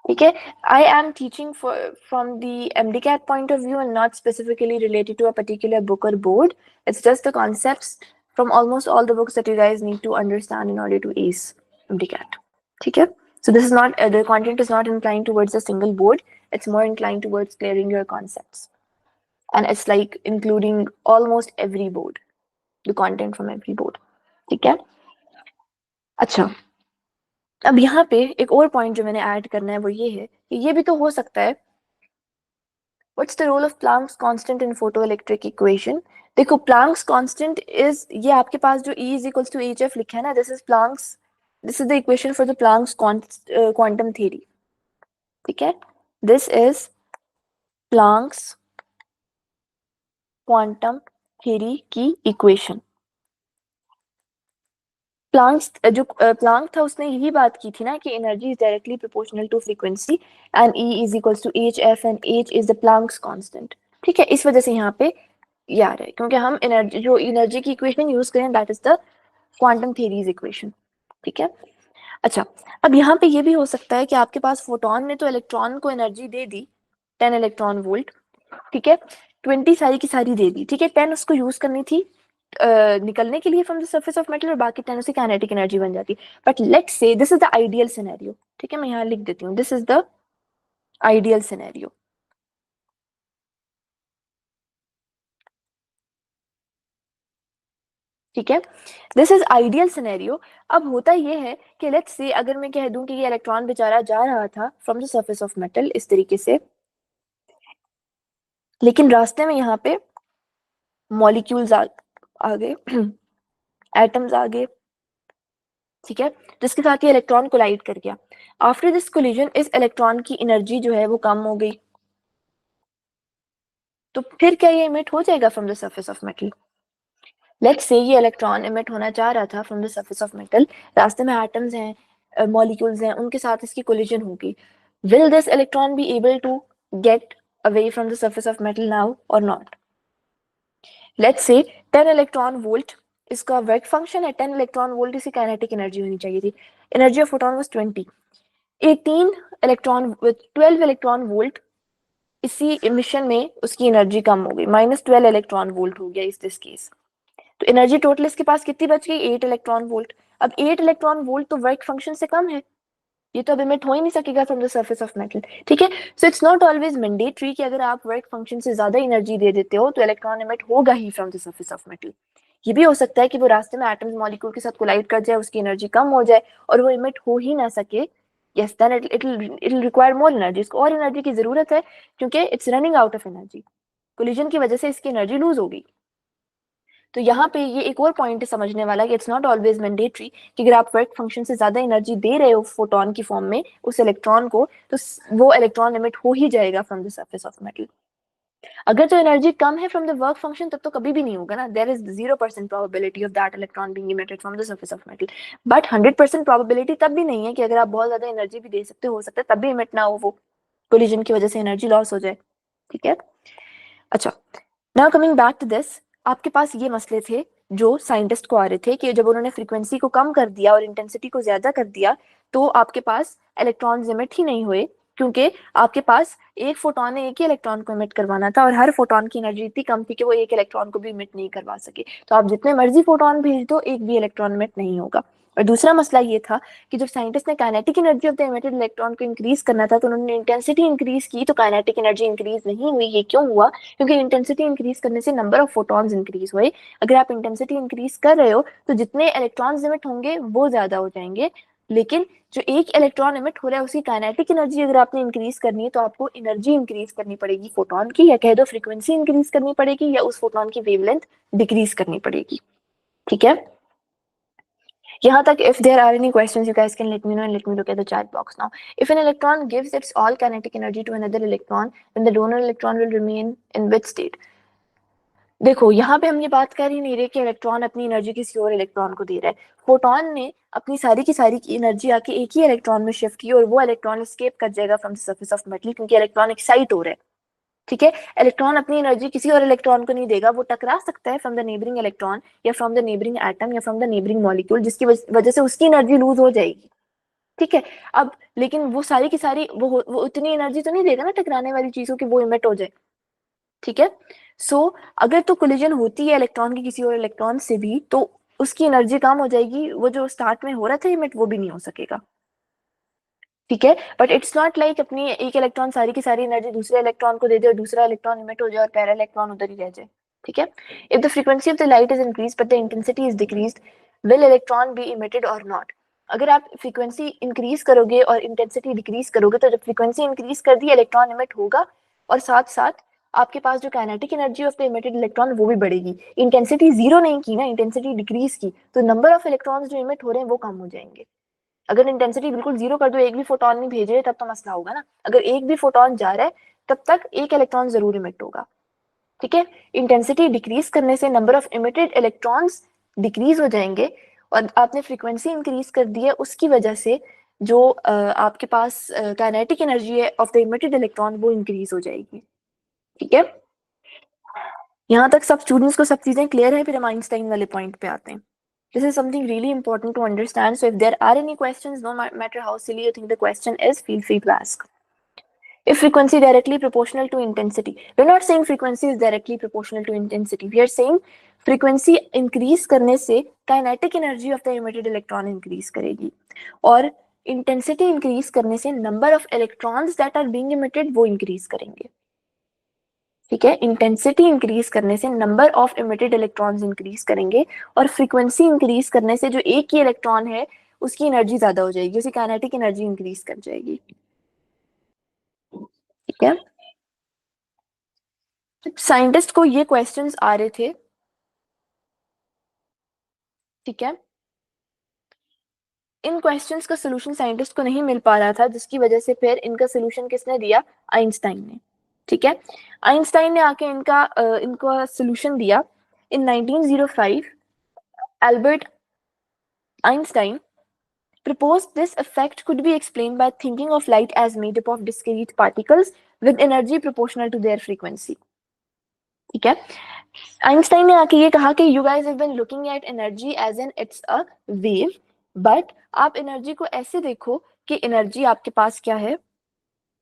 ठीक है, I am teaching from the MDCAT point of view and not specifically related to a particular book or board. It's just the concepts from almost all the books that you guys need to understand in order to ace MDCAT. ठीक है, so this is not the content is not inclined towards a single board. It's more inclined towards clearing your concepts, and it's like including almost every board, the content from every board. ठीक है, अच्छा अब यहाँ पे एक और point जो मैंने ऐड करना है वो ये है कि ये भी तो हो सकता है. What's the role of Planck's constant in photoelectric equation? देखो प्लैंक्स कांस्टेंट इज, ये आपके पास जो E is equals to HF लिखा है ना, this is the equation for the Planck's quantum theory. ठीक है, this is Planck's quantum theory की इक्वेशन. प्लैंक था उसने यही बात की थी ना कि energy is directly proportional to frequency and E is equals to HF and H is the Planck's constant. ठीक है, इस वजह से यहाँ पे ये आ रहा है क्योंकि हम एनर्जी की इक्वेशन यूज करें that is the quantum theories equation. ठीक है, अच्छा अब यहाँ पे ये भी हो सकता है कि आपके पास फोटोन ने तो इलेक्ट्रॉन को एनर्जी दे दी 10 इलेक्ट्रॉन वोल्ट. ठीक है, 20 सारी की सारी दे दी. ठीक है, 10 उसको यूज करनी थी निकलने के लिए from the surface of metal और बाकी 10 उसकी काइनेटिक एनर्जी बन जाती. But let's say this is the ideal scenario. ठीक है, मैं यहाँ लिख देती हूँ, this is the ideal scenario. ठीक है, दिस इज आइडियल सिनेरियो. अब होता ये है कि लेट्स से अगर मैं कह दूं कि ये इलेक्ट्रॉन बेचारा जा रहा था from the surface of metal इस तरीके से, लेकिन रास्ते में यहाँ पे मॉलिक्यूल्स आ गए एटम्स आ गए, ठीक है, जिसके साथ ये इलेक्ट्रॉन कोलाइड कर गया। आफ्टर दिस कोलिजन इस इलेक्ट्रॉन की एनर्जी जो है वो कम हो गई, तो फिर क्या ये इमिट हो जाएगा from the surface of metal? Let's say ये इलेक्ट्रॉन इमिट होना चाह रहा था from the surface of metal, रास्ते में एटम्स हैं, मॉलिक्यूल्स हैं, उनके साथ इसकी कोलिजन होगी। Will this electron be able to get away from the surface of metal now or not? Let's say 10 electron volt इसका वर्क फंक्शन है, 10 इलेक्ट्रॉन वोल्ट इसकी काइनेटिक एनर्जी होनी चाहिए थी। Energy of photon was 20। 18 electron with 12 electron volt इसी emission में उसकी energy कम हो गई, -12 इलेक्ट्रॉन वोल्ट हो गया इस दिस केस। तो एनर्जी टोटल इसके पास कितनी बच गई? 8 इलेक्ट्रॉन वोल्ट। अब 8 इलेक्ट्रॉन वोल्ट तो वर्क फंक्शन से कम है, ये तो अब इमिट हो ही नहीं सकेगा from the surface of metal, ठीक है। So it's not always mandatory कि अगर आप वर्क फंक्शन से ज्यादा एनर्जी दे देते हो तो इलेक्ट्रॉन इमिट होगा ही from the surface of metal. ये भी हो सकता है कि वो रास्ते में एटम्स मॉलिक्यूल के साथ कोलाइड कर जाए, उसकी एनर्जी कम हो जाए और वो इमिट हो ही ना सके। Yes, then it require more energy, इसको और एनर्जी की जरूरत है क्योंकि it's running out of energy, collision की वजह से इसकी एनर्जी लूज होगी। तो यहाँ पे ये एक और पॉइंट है समझने वाला कि इट्स नॉट ऑलवेज मैंडेटरी कि अगर आप वर्क फंक्शन से ज्यादा एनर्जी दे रहे हो फोटोन की फॉर्म में उस इलेक्ट्रॉन को, तो वो इलेक्ट्रॉन इमिट हो ही जाएगा from the surface of metal. अगर तो एनर्जी कम है फ्रॉम द वर्क फंक्शन तब तो कभी भी नहीं होगा ना, there is 0% probability of that electron being emitted from the surface of metal. But 100% probability तब भी नहीं है कि अगर आप बहुत ज्यादा एनर्जी भी दे सकते हो सकता है तब भी इमिट ना हो, वो कोलिजन की वजह से एनर्जी लॉस हो जाए, ठीक है। अच्छा, now coming back to this, आपके पास ये मसले थे जो साइंटिस्ट को आ रहे थे कि जब उन्होंने फ्रीक्वेंसी को कम कर दिया और इंटेंसिटी को ज्यादा कर दिया तो आपके पास इलेक्ट्रॉन इमिट ही नहीं हुए, क्योंकि आपके पास एक फोटोन ने एक ही इलेक्ट्रॉन को इमिट करवाना था और हर फोटोन की एनर्जी इतनी कम थी कि वो एक इलेक्ट्रॉन को भी इमिट नहीं करवा सके। तो आप जितने मर्जी फोटोन भेज दो एक भी इलेक्ट्रॉन इमिट नहीं होगा। और दूसरा मसला ये था कि जब साइंटिस्ट ने kinetic energy of the emitted electron को इंक्रीज करना था तो उन्होंने इंटेंसिटी इंक्रीज की, तो काइनेटिक एनर्जी इंक्रीज नहीं हुई। ये क्यों हुआ? क्योंकि इंटेंसिटी इंक्रीज करने से नंबर ऑफ फोटॉन्स इंक्रीज हुए। अगर आप इंटेंसिटी इंक्रीज कर रहे हो तो जितने इलेक्ट्रॉन्स इमिट होंगे वो ज्यादा हो जाएंगे, लेकिन जो एक इलेक्ट्रॉन इमिट हो रहा है उसकी काइनेटिक एनर्जी अगर आपने इंक्रीज करनी है तो आपको एनर्जी इंक्रीज करनी पड़ेगी फोटॉन की, या कह दो फ्रीक्वेंसी इंक्रीज करनी पड़ेगी, या उस फोटॉन की वेवलेंथ डिक्रीज करनी पड़ेगी, ठीक है। यहाँ तक if there are any questions you guys can let me know and let me look at the chat box now. If an electron gives its all kinetic energy to another electron, then the donor electron will remain in which state? देखो यहाँ पे हम ये बात कर ही नहीं रहे कि इलेक्ट्रॉन अपनी एनर्जी किसी और इलेक्ट्रॉन को दे रहा है। फोटोन ने अपनी सारी की सारी एनर्जी आके एक ही इलेक्ट्रॉन में शिफ्ट की और वो इलेक्ट्रॉन एस्केप कर जाएगा from the surface of metal क्योंकि इलेक्ट्रॉन एक्साइट हो रहा है, ठीक है। इलेक्ट्रॉन अपनी एनर्जी किसी और इलेक्ट्रॉन को नहीं देगा, वो टकरा सकता है फ्रॉम द नेबरिंग इलेक्ट्रॉन या फ्रॉम द नेबरिंग एटम या फ्रॉम द नेबरिंग मॉलिक्यूल, जिसकी वजह से उसकी एनर्जी लूज हो जाएगी, ठीक है। अब लेकिन वो सारी की सारी वो उतनी एनर्जी तो नहीं देगा ना टकराने वाली चीजों की वो इमिट हो जाए, ठीक है। सो अगर तो कोलिजन होती है इलेक्ट्रॉन की किसी और इलेक्ट्रॉन से भी तो उसकी एनर्जी कम हो जाएगी, वो जो स्टार्ट में हो रहा था इमिट वो भी नहीं हो सकेगा, ठीक है। बट इट्स नॉट लाइक अपनी एक इलेक्ट्रॉन सारी की सारी एनर्जी दूसरे इलेक्ट्रॉन को दे दे और दूसरा इलेक्ट्रॉन इमिट हो जाए और पहला इलेक्ट्रॉन उधर ही रह जाए, ठीक है। If the frequency of the light is increase but the intensity is decreased, will electron be emitted or not? अगर आप फ्रीक्वेंसी इंक्रीज करोगे और इंटेंसिटी डिक्रीज करोगे तो जब फ्रीक्वेंसी इंक्रीज कर दी इलेक्ट्रॉन इमिट होगा और साथ साथ आपके पास जो kinetic energy of the emitted electron वो भी बढ़ेगी। इंटेंसिटी जीरो नहीं की ना, इंटेंसिटी डिक्रीज की, तो नंबर ऑफ इलेक्ट्रॉन्स जो इमिट हो रहे हैं वो कम हो जाएंगे। अगर इंटेंसिटी बिल्कुल जीरो कर दो, एक भी फोटोन नहीं भेज रहे तब तो मसला होगा ना। अगर एक भी फोटोन जा रहा है तब तक एक इलेक्ट्रॉन जरूर इमिट होगा, ठीक है। इंटेंसिटी डिक्रीज करने से number of emitted electrons decrease हो जाएंगे और आपने फ्रीक्वेंसी इंक्रीज कर दी है उसकी वजह से जो आपके पास काइनेटिक एनर्जी है ऑफ द इमिटेड इलेक्ट्रॉन वो इंक्रीज हो जाएगी, ठीक है। यहाँ तक सब स्टूडेंट्स को सब चीजें क्लियर है? फिर हम आइंस्टाइन वाले पॉइंट पे आते हैं। This is something really important to understand. So if there are any questions, no matter how silly you think the question is, feel free to ask. If frequency directly proportional to intensity, we're not saying frequency is directly proportional to intensity. We are saying frequency increase करने से kinetic energy of the emitted electron increase करेगी और intensity increase करने से number of electrons that are being emitted वो increase करेंगे, ठीक है। इंटेंसिटी इंक्रीज करने से number of emitted electrons increase करेंगे और फ्रीक्वेंसी इंक्रीज करने से जो एक ही इलेक्ट्रॉन है उसकी एनर्जी ज्यादा हो जाएगी, उसकी काइनेटिक एनर्जी इंक्रीज कर जाएगी, ठीक है। साइंटिस्ट को ये क्वेश्चंस आ रहे थे ठीक है, इन क्वेश्चंस का सोल्यूशन साइंटिस्ट को नहीं मिल पा रहा था, जिसकी वजह से फिर इनका सोल्यूशन किसने दिया? आइंस्टाइन ने। ठीक है, आइंस्टाइन ने आके इनका सोल्यूशन दिया। इन 1905 Albert Einstein proposed this effect could be explained by thinking of light as made up of discrete particles with energy proportional to their frequency. ठीक है, आइंस्टाइन ने आके ये कहा कि you guys have been looking at energy as an it's a wave, but आप energy को ऐसे देखो कि एनर्जी आपके पास क्या है?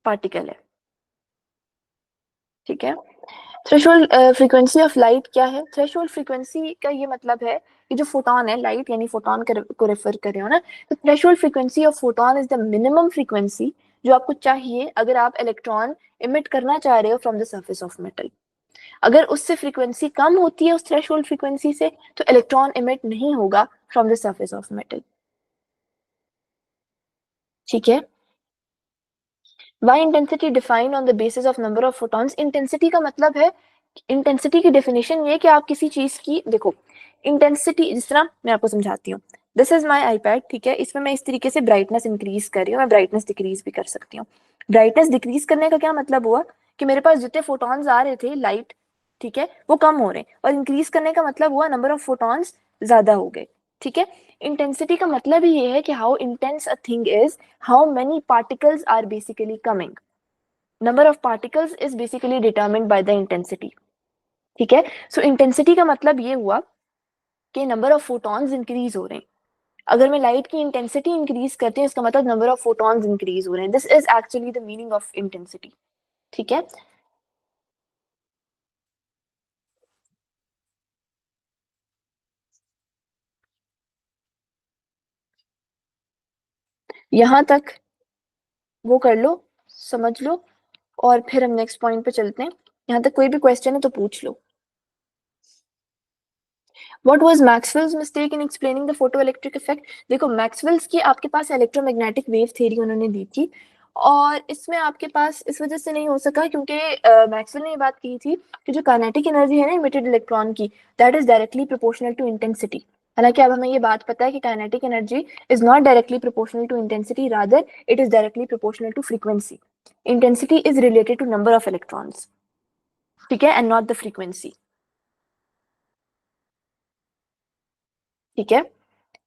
पार्टिकल है। ठीक है, थ्रेशोल्ड फ्रीक्वेंसी ऑफ लाइट क्या है? थ्रेशोल्ड फ्रीक्वेंसी का ये मतलब है कि जो फोटोन है, लाइट यानी फोटोन को रेफर कर रहे हो ना, तो threshold frequency of photon is the minimum frequency जो आपको चाहिए अगर आप इलेक्ट्रॉन इमिट करना चाह रहे हो from the surface of metal. अगर उससे फ्रीक्वेंसी कम होती है उस थ्रेशोल्ड फ्रीक्वेंसी से, तो इलेक्ट्रॉन इमिट नहीं होगा from the surface of metal. ठीक है, why intensity defined on the basis of number of photons. Intensity का मतलब है, इंटेंसिटी की डेफिनेशन ये कि आप किसी चीज की, देखो इंटेंसिटी, जिस तरह मैं आपको समझाती हूँ, दिस इज माई आईपैड। ठीक है, इसमें मैं इस तरीके से ब्राइटनेस इंक्रीज कर रही हूँ, मैं ब्राइटनेस डिक्रीज भी कर सकती हूँ। ब्राइटनेस डिक्रीज करने का क्या मतलब हुआ कि मेरे पास जितने फोटॉन्स आ रहे थे लाइट, ठीक है, वो कम हो रहे हैं, और इंक्रीज करने का मतलब हुआ नंबर ऑफ फोटॉन्स ज्यादा हो गए। ठीक है, इंटेंसिटी का मतलब ही ये है कि how intense a thing is, how many particles are basically coming. Number of particles is basically determined by the intensity. ठीक है, सो इंटेंसिटी का मतलब ये हुआ कि नंबर ऑफ फोटॉन्स इंक्रीज हो रहे हैं। अगर मैं लाइट की इंटेंसिटी इंक्रीज करती हूँ, इसका मतलब नंबर ऑफ फोटॉन्स इंक्रीज हो रहे हैं। This is actually the meaning of intensity. ठीक है, यहां तक वो कर लो, समझ लो, और फिर हम नेक्स्ट पॉइंट पे चलते हैं। यहाँ तक कोई भी क्वेश्चन है तो पूछ लो। What was Maxwell's mistake in explaining the photoelectric effect? देखो मैक्सवेल्स की आपके पास इलेक्ट्रोमैग्नेटिक वेव थ्योरी उन्होंने दी थी, और इसमें आपके पास इस वजह से नहीं हो सका क्योंकि मैक्सवेल ने ये बात की थी कि जो काइनेटिक एनर्जी है ना इमिटेड इलेक्ट्रॉन की, that is directly proportional to intensity. हालांकि अब हमें ये बात पता है कि kinetic energy is not directly proportional to intensity, rather it is directly proportional to frequency. Intensity is related to number of electrons, ठीक है, एंड नॉट द फ्रीक्वेंसी। ठीक है,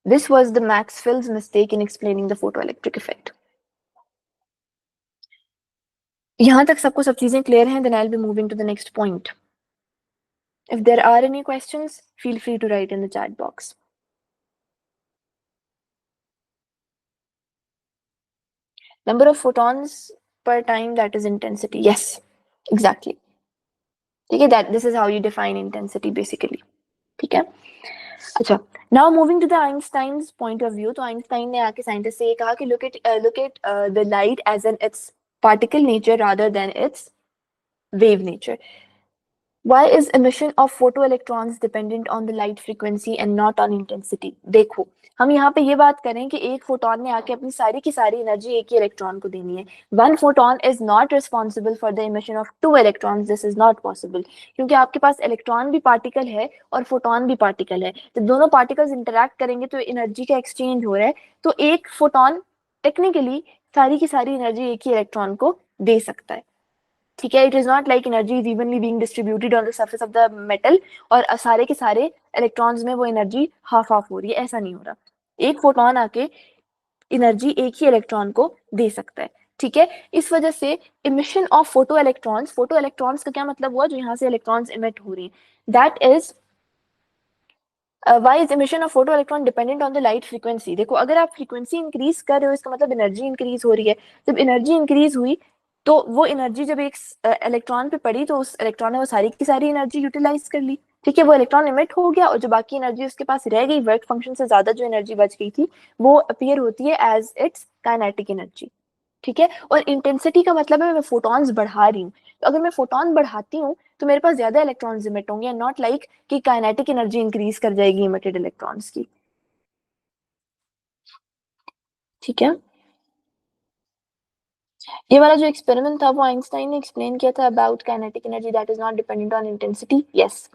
this was the Maxwell's mistake in explaining the photoelectric effect. यहाँ तक सबको सब चीजें clear हैं? Then I'll be moving to the next point. If there are any questions, feel free to write in the chat box. Number of photons per time, that is intensity. Yes, exactly. ठीक है, that this is how you define intensity basically. ठीक है, अच्छा, now moving to the Einstein's point of view. तो Einstein ने आके scientist से ये कहा कि look at the light as in its particle nature rather than its wave nature. Why is emission of photoelectrons dependent on the light frequency and not on intensity? देखो, हम यहाँ पे ये बात करें कि एक फोटोन ने आके अपनी सारी की सारी एनर्जी एक ही इलेक्ट्रॉन को देनी है। One photon is not responsible for the emission of two electrons, this is not possible, क्योंकि आपके पास इलेक्ट्रॉन भी पार्टिकल है और फोटोन भी पार्टिकल है। जब दोनों पार्टिकल्स इंटरैक्ट करेंगे तो एनर्जी का एक्सचेंज हो रहा है, तो एक फोटोन टेक्निकली सारी की सारी एनर्जी एक ही इलेक्ट्रॉन को दे सकता है। ठीक है, it is not like energy is evenly being distributed on the surface of the metal और सारे के सारे इलेक्ट्रॉन्स में वो एनर्जी हाफ हाफ हो रही है, ऐसा नहीं हो रहा। एक फोटोन आके एनर्जी एक ही इलेक्ट्रॉन को दे सकता है। ठीक है, इस वजह से इमिशन ऑफ फोटो इलेक्ट्रॉन्स का क्या मतलब हुआ? जो यहाँ से इलेक्ट्रॉन्स इमिट हो रही हैं, that is why is emission of photo electron dependent on the light frequency. देखो, अगर आप फ्रीक्वेंसी इंक्रीज कर रहे हो, इसका मतलब एनर्जी इंक्रीज हो रही है। जब एनर्जी इंक्रीज हुई तो वो एनर्जी जब एक इलेक्ट्रॉन पे पड़ी तो उस इलेक्ट्रॉन ने वो सारी की सारी एनर्जी यूटिलाइज कर ली। ठीक है, वो इलेक्ट्रॉन इमिट हो गया और जो बाकी एनर्जी उसके पास रह गई, वर्क फंक्शन से ज्यादा जो एनर्जी बच गई थी, वो अपीयर होती है एज इट्स काइनेटिक एनर्जी। ठीक है, और इंटेंसिटी का मतलब है मैं फोटॉन्स बढ़ा रही हूँ। तो अगर मैं फोटॉन बढ़ाती हूँ तो मेरे पास ज्यादा इलेक्ट्रॉन्स इमिट होंगे, नॉट लाइक कि काइनेटिक एनर्जी इंक्रीज कर जाएगी इमिटेड इलेक्ट्रॉन्स की। ठीक है, ये वाला जो एक्सपेरिमेंट था वो आइंस्टाइन ने एक्सप्लेन किया था about kinetic energy that is not dependent on intensity. Yes,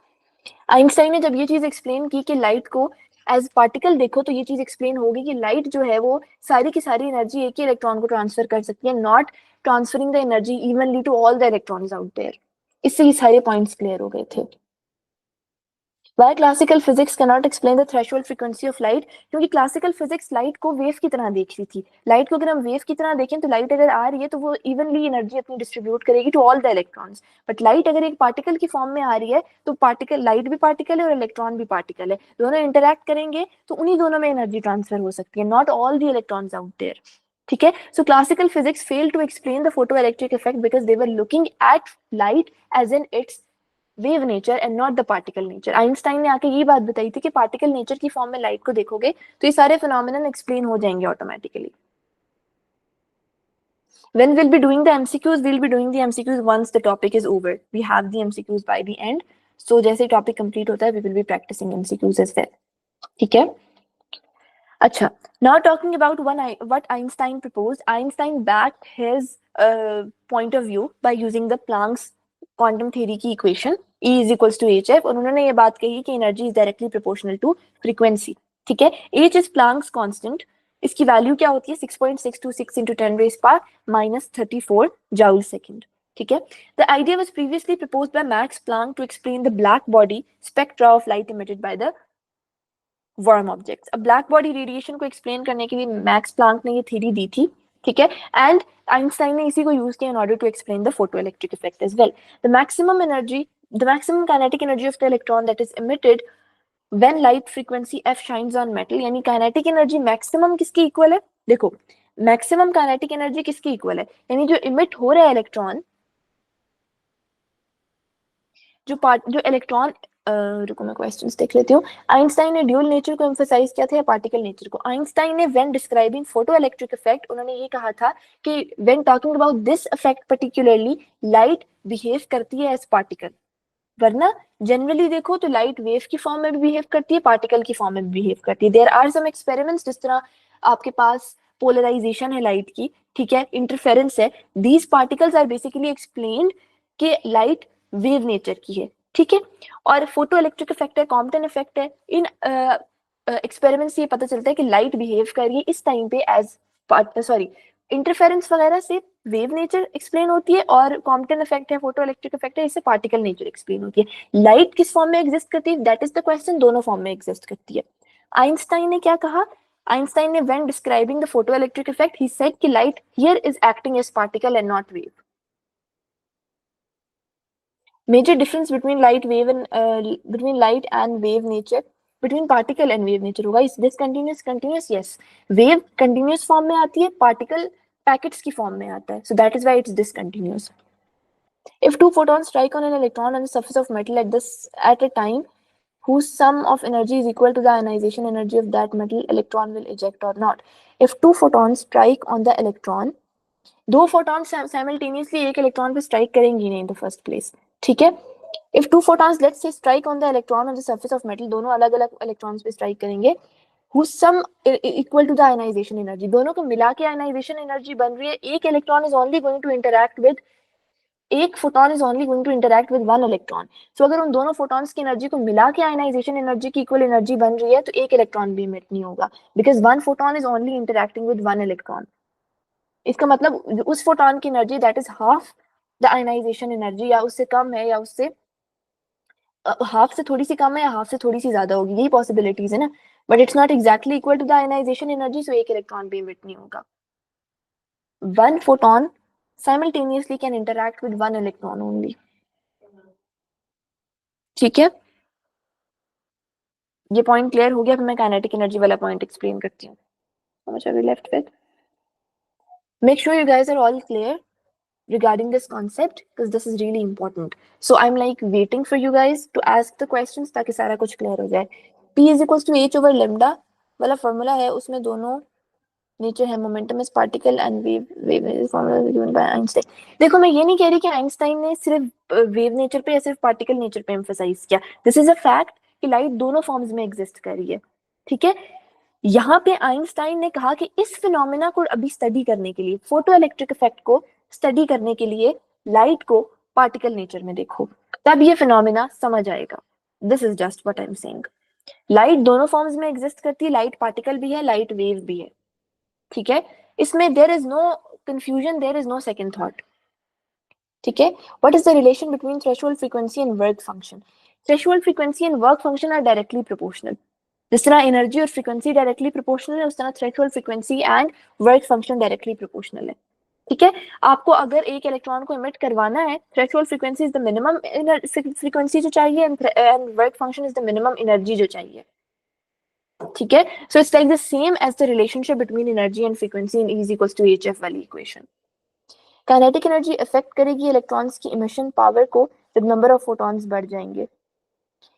Einstein ने जब ये चीज एक्सप्लेन की कि लाइट को एज पार्टिकल देखो तो ये चीज एक्सप्लेन होगी कि लाइट जो है वो सारी की सारी एनर्जी एक ही इलेक्ट्रॉन को ट्रांसफर कर सकती है, not transferring the energy evenly to all the electrons out there. इससे ये सारे पॉइंट्स क्लियर हो गए थे। Why classical physics cannot explain the threshold frequency of light? क्योंकि क्लासिकल फिजिक्स लाइट को वेव की तरह देख रही थी। लाइट को अगर हम वेव की तरह देखें तो लाइट अगर आ रही है तो वो इवनली एनर्जी अपनी डिस्ट्रीब्यूट करेगी to all the electrons. But light अगर एक पार्टिकल की फॉर्म में आ रही है तो पार्टिकल, लाइट भी पार्टिकल है और इलेक्ट्रॉन भी पार्टिकल है, दोनों इंटरैक्ट करेंगे तो उन्हीं दोनों में एनर्जी ट्रांसफर हो सकती है, not all the electrons out there. ठीक है, so classical physics fail to explain the photo electric effect because they were looking at light as in its wave nature and not the particle nature. Einstein ने आके ये बात बताई थी कि particle nature की फॉर्म में लाइट को देखोगे तो ये सारे फिनोमेनन एक्सप्लेन हो जाएंगे automatically. When we'll be doing the MCQs, we'll be doing the MCQs once the topic is over. We have the MCQs by the end. So जैसे topic complete होता है, we will be practicing MCQs as well. ठीक है? अच्छा, now talking about what Einstein proposed. Einstein backed his point of view by using the Planck's quantum theory की equation E is equals to hf, और उन्होंने ये बात कही कि energy is directly proportional to frequency. ठीक है, h is Planck's constant. इसकी वैल्यू क्या होती है? 6.626 into 10 raised power minus 34 joule second. ठीक है, the idea was previously proposed by Max Planck to explain the black body spectra of light emitted by the worm objects. अब black body radiation को explain करने के लिए max Planck ने ये theory दी थी। ठीक है, एंड आइंस्टाइन ने इसी को यूज किया in order to explain the photo electric effect as well. The maximum kinetic energy of the electron that is emitted when light frequency F shines on metal, यानी kinetic energy maximum किसकी equal है? देखो, maximum kinetic energy किसकी equal है? यानी जो emit हो रहा है इलेक्ट्रॉन, जो इलेक्ट्रॉन, रुको मैं क्वेश्चंस देख लेती हूँ। आइंस्टाइन ने ड्यूल नेचर को एम्फसाइज किया था या पार्टिकल नेचर को? आइंस्टाइन ने when describing photo electric effect उन्होंने ये कहा था कि when talking about this effect particularly light behave करती है एज पार्टिकल, वरना जनरली देखो तो लाइट वेव की फॉर्म में भी बिहेव करती है, पार्टिकल की फॉर्म में भी बिहेव करती है। देयर आर सम एक्सपेरिमेंट्स, जिस तरह आपके पास पोलराइजेशन है लाइट की, ठीक है, इंटरफेरेंस है, these particles are basically explained कि लाइट वेव नेचर की है। ठीक है, और फोटो इलेक्ट्रिक इफेक्ट है, कॉम्पटन इफेक्ट है। इन एक्सपेरिमेंट से ये पता चलता है कि लाइट बिहेव कर रही है इस टाइम पे एज सॉरी, इंटरफेरेंस वगैरह से वेव नेचर एक्सप्लेन होती है, और कॉम्पटन इफेक्ट है, फोटो इलेक्ट्रिक इफेक्ट है, इससे पार्टिकल नेचर एक्सप्लेन होती है। लाइट किस फॉर्म में एग्जिस्ट करती है, दैट इज द क्वेश्चन, दोनों फॉर्म में एग्जिस्ट करती है। आइंस्टाइन ने क्या कहा? आइंस्टाइन ने when describing the photo electric effect he said कि light here is acting as particle and not wave. Major difference between light wave and between light and wave nature, between particle and wave nature होगा इस this continuous continuous, yes, wave continuous form में आती है, particle packets की form में आता है, so that is why it's discontinuous. If two photons strike on an electron on the surface of metal at a time whose sum of energy is equal to the ionization energy of that metal, electron will eject or not. If two photons strike on the electron, दो photon simultaneously एक electron पे strike करेंगी नहीं in the first place. ठीक है, if two photons let's say strike on the electron on the surface of metal, दोनों अलग अलग इलेक्ट्रॉन्स पे स्ट्राइक करेंगे, whose sum equal to the ionization energy, दोनों को मिला के आयनाइजेशन एनर्जी बन रही है। एक electron is only going to interact with, एक photon is only going to interact with one electron. So अगर उन दोनों फोटॉन्स की एनर्जी को मिला के आयनाइजेशन एनर्जी की इक्वल एनर्जी बन रही है तो एक इलेक्ट्रॉन भी इमिट नहीं होगा, because one photon is only interacting with one electron. इसका मतलब उस फोटॉन की energy that is half the ionization energy, या उससे कम है, या उससे हाफ से थोड़ी सी कम है, या हाफ से थोड़ी सी ज्यादा होगी, यही पॉसिबिलिटीज है ना, but it's not exactly equal to the ionization energy, so एक इलेक्ट्रॉन भी इमिट नहीं होगा। One photon simultaneously can interact with one electron only. ठीक है, ये पॉइंट क्लियर हो गया। फिर मैं काइनेटिक एनर्जी वाला पॉइंट एक्सप्लेन करती हूँ। How much are we left with? Make sure you guys are all clear regarding this concept because this is really important. So I'm like waiting for you guys to ask the questions ताकि सारा कुछ clear हो जाए। P is equals to h over lambda वाला formula है, उसमें दोनों nature है, momentum is particle and wave is formula given by Einstein. देखो, मैं ये नहीं कह रही कि आइंस्टाइन ने सिर्फ वेव नेचर पे या सिर्फ पार्टिकल नेचर पे एम्फसाइज किया। दिस इज अ फैक्ट कि लाइट दोनों फॉर्म्स में एग्जिस्ट कर रही है। ठीक है, यहाँ पे आइंस्टाइन ने कहा कि इस फिनोमेना को अभी स्टडी करने के लिए, फोटो इलेक्ट्रिक इफेक्ट को स्टडी करने के लिए लाइट को पार्टिकल नेचर में देखो, तब ये फिनोमेना समझ आएगा। This is just what I am saying. Light दोनों फॉर्म्स में एग्जिस्ट करती है, लाइट पार्टिकल भी है, लाइट वेव भी है, ठीक है। इसमें there is no confusion, there is no second thought, ठीक है। What is the relation between threshold frequency and work function? Threshold frequency and work function are directly proportional. जिस तरह एनर्जी और फ्रीक्वेंसी डायरेक्टली प्रोपोर्शनल है, उस तरह threshold frequency and work function directly proportional है, ठीक है। आपको अगर एक इलेक्ट्रॉन को इमिट करवाना है, threshold frequency is the minimum frequency जो चाहिए, and work function is the minimum energy जो चाहिए, ठीक है। So it's like the same as the relationship between energy and frequency in E equals to hf वाली equation. Kinetic energy affect करेगी electrons की emission power को जब number of photons बढ़ जाएंगे।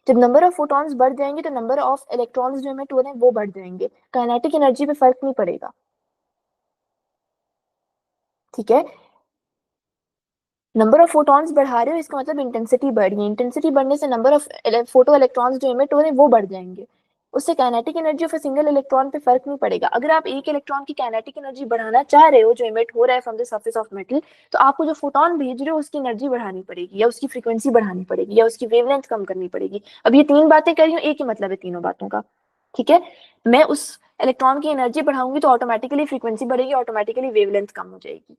जब नंबर ऑफ फोटॉन्स बढ़ जाएंगे तो नंबर ऑफ इलेक्ट्रॉन्स जो इमिट हो रहे हैं वो बढ़ जाएंगे, काइनेटिक एनर्जी पे फर्क नहीं पड़ेगा, ठीक है। नंबर ऑफ फोटॉन्स बढ़ा रहे हो इसका मतलब इंटेंसिटी बढ़ रही है, इंटेंसिटी बढ़ने से नंबर ऑफ फोटो इलेक्ट्रॉन्स जो इमिट हो रहे हैं वो बढ़ जाएंगे, उससे kinetic energy of a single electron पे फर्क नहीं पड़ेगा। अगर आप एक इलेक्ट्रॉन की काइनेटिक एनर्जी बढ़ाना चाह रहे हो जो इमिट हो रहा है from the surface of metal, तो आपको जो फोटोन भेज रहे हो उसकी एनर्जी बढ़ानी पड़ेगी, या उसकी फ्रीक्वेंसी बढ़ानी पड़ेगी, या उसकी वेवलेंथ कम करनी पड़ेगी। अब ये तीन बातें करी हूँ, एक ही मतलब है तीनों बातों का, ठीक है। मैं उस इलेक्ट्रॉन की एनर्जी बढ़ाऊंगी तो ऑटोमेटिकली फ्रीक्वेंसी बढ़ेगी, ऑटोमेटिकली वेवलेंथ कम हो जाएगी,